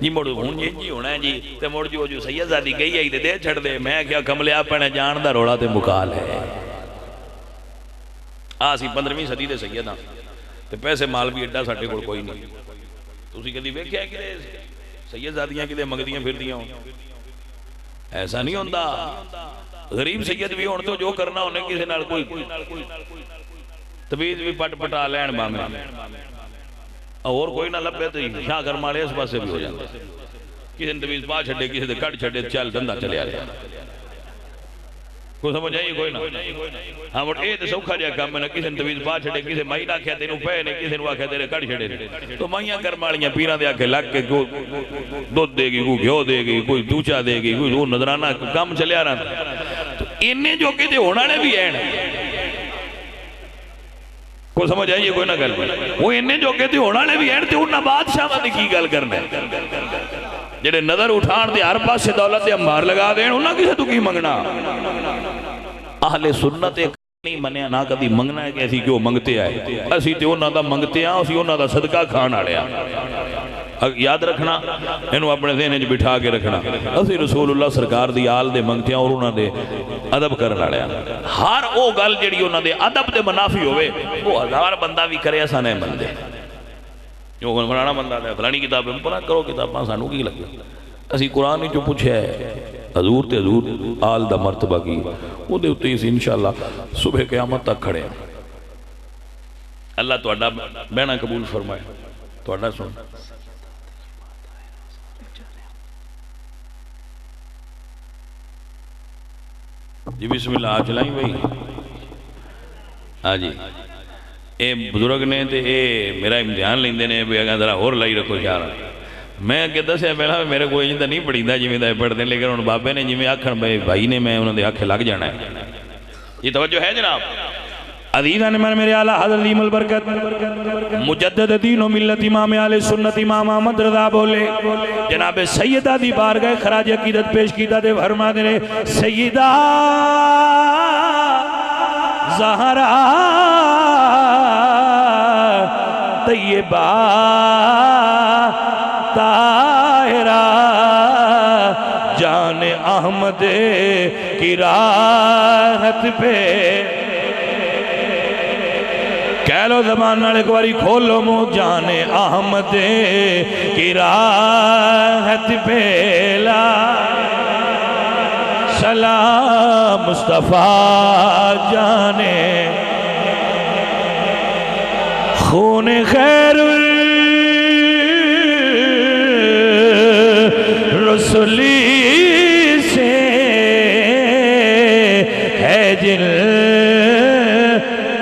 جی موڑ ہون جی ہونا ہے جی تے موڑ جو سید زادی گئی آئی دے چھڑ دے میں کیا کملے آپ پہنے جان دا روڑا تے مکال ہے آسی 15ویں صدی دے سید ہاں تے پیسے مال بھی اڈا ساٹھے کوئی نہیں تُسی کدی ویکھیا کہ سید زادیاں کدے منگدیاں پھر دیاں ایسا نہیں ہوندا غریب سید بھی ہون تو جو کرنا ہونے کسی نال کوئی طبیعت بھی پٹ پٹا لین بامے اور کوئی نہ لبے تو شاہ گرمالے اس پاس سے بھی ہو جاتا کسی نے طبیعت پا چھڑے کسی نے کٹ چھڑے چل دندہ چلے آ رہے کوئی سمجھ آئیے کوئی نہ ہاں بٹ اے تو سوکھا جائے کام میں نہ کسی نے طبیعت پا چھڑے کسی مائی نہ کیا تینوں پہ نے کسی نے واقعہ تیرے کٹ چھڑے تو مائیاں گرمالیاں پیران دے آکے لگ کے دودھ دے گی کوئی گھیو دے گی کوئی دوچا دے گی کوئی نظرانہ کام چلے آ رہا تو انہیں جو کہ ہونا نے بھی ہیں کوئی سمجھ آئیے کوئی نہ گل وہ انہیں جو کہتے ہونا لے بھی ہیں تے انہاں بادشاہ میں کی گل کرنا ہے جڑے نظر اٹھان دے ہر پاس سے دولت دے امبار لگا دیں انہاں کسے تو کی منگنا اہل سنت ایک نہیں منیا نہ کدی منگنا ہے کہ ایسی کیوں منگتے آئے اسی تے انہاں دا منگتے ہیں اسی انہاں دا صدقہ کھان آ رہا یاد رکھنا انہوں اپنے ذہن وچ بٹھا کے رکھنا اسی رسول اللہ سرکار دی آل دے منگتے ہیں اور انہاں دے ادب کرنا رہا ہر او گل جڑی انہاں دے ادب دے منافی ہوئے وہ 1000 بندہ بھی کرے ایسا نہیں بندے جو فلانا بندہ ہے فلانی کتاب ہے پڑھا کرو کتاباں سانو کی لگے اسی قرآن جو پوچھے ہے حضور تے حضور آل دا مرتبہ کی وہ دے اتے اسی انشاءاللہ صبح قیامت تک کھڑے ہیں اللہ تہاڈا بہنا قبول فرمائے تہاڈا سن جی بسم اللہ آج چلائیں بھائی آجی اے بزرگ نے تے اے میرا امتحان لیندے نے بھی اگر ذرا اور لائی رکھو شارہ میں اگے دسیا پہلا میرے کو انج نہیں پڑھیدا جویں دا پڑھدے لیکن ہن بابے نے جویں آکھن بھائی نے میں انہاں دے آکھے لگ جانا ہے یہ توجہ ہے جناب عزیزان من میرے اعلیٰ حضرت علیم البرکت مجدد دین و ملت امام اہل سنت امام احمد رضا بولے جناب سیدہ دی بارگاہ خراج عقیدت پیش کیتا دے فرما دے سیدہ زہرا طیبہ طاہرہ جان احمد کی راحت پہ کہہ لو زبان نال ایک باری کھولو منہ جان احمد کی راحت پہ لا سلام مصطفیٰ جانے خون خیر رسولی سے ہے جن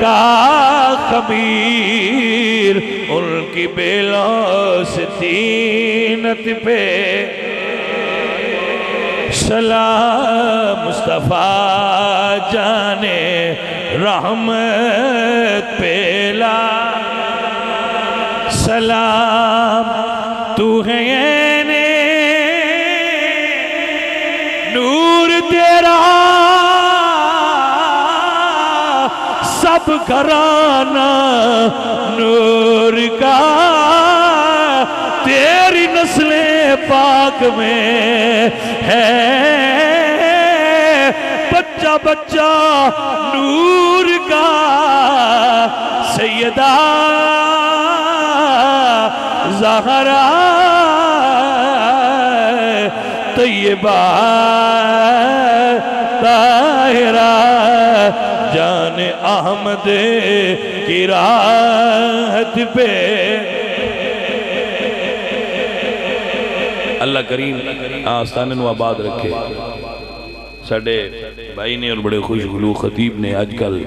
کا خبیر ان کی بلوس تینت پہ سلام مصطفیٰ جانے رحمت پہ لا سلام تو ہے نور تیرا سب گھرانہ نور کا تیری نسل پاک میں ہے بچہ بچہ نور کا سیدہ زہرا طیبہ طاہرہ جان احمد کی راحت پہ اللہ کریم آستانے نو آباد رکھے ساڑھے بھائی نے اور بڑے خوشگلو خطیب نے آج کل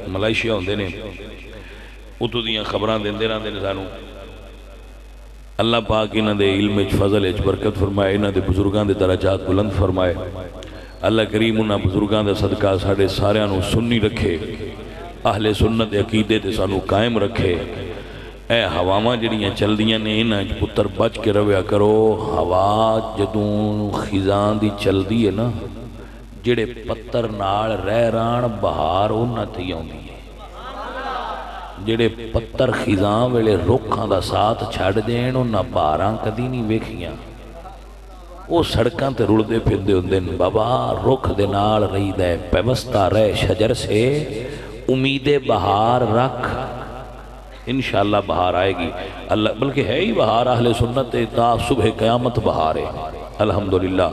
ملائشیا ہوندے نے اتو دیاں خبران دیندے رہاں دینے سانو اللہ پاک انہ دے علم فضل اچ برکت فرمائے انہ دے بزرگان دے درجات بلند فرمائے اللہ کریم انہ بزرگان دے صدقہ ساڑھے ساریانو سنی رکھے اہل سنت عقیدے دے سانو قائم رکھے اے ہواواں جڑیاں چل دیاں نے انہ پتر بچ کے رویا کرو ہوا جدوں خزان دی چل دی ہے نا جڑے پتر نال رہ ران بہار انہ تھی آن دی جڑے پتر خزاں ویلے رکھاں دا ساتھ چھڑ دین انہ باراں کدی نہیں ویکھیاں وہ سڑکاں تے رڑ دے پھر دے ہوندن بابا رکھ دے نال رہی دے پیوستہ رہ شجر سے امید بہار رکھ انشاءاللہ بہار آئے گی اللہ بلکہ ہے ہی بہار اہل سنت تا صبح قیامت بہار ہے الحمدللہ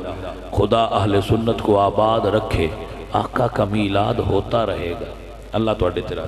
خدا اہل سنت کو آباد رکھے آقا کا میلاد ہوتا رہے گا اللہ تو اڈے تیرا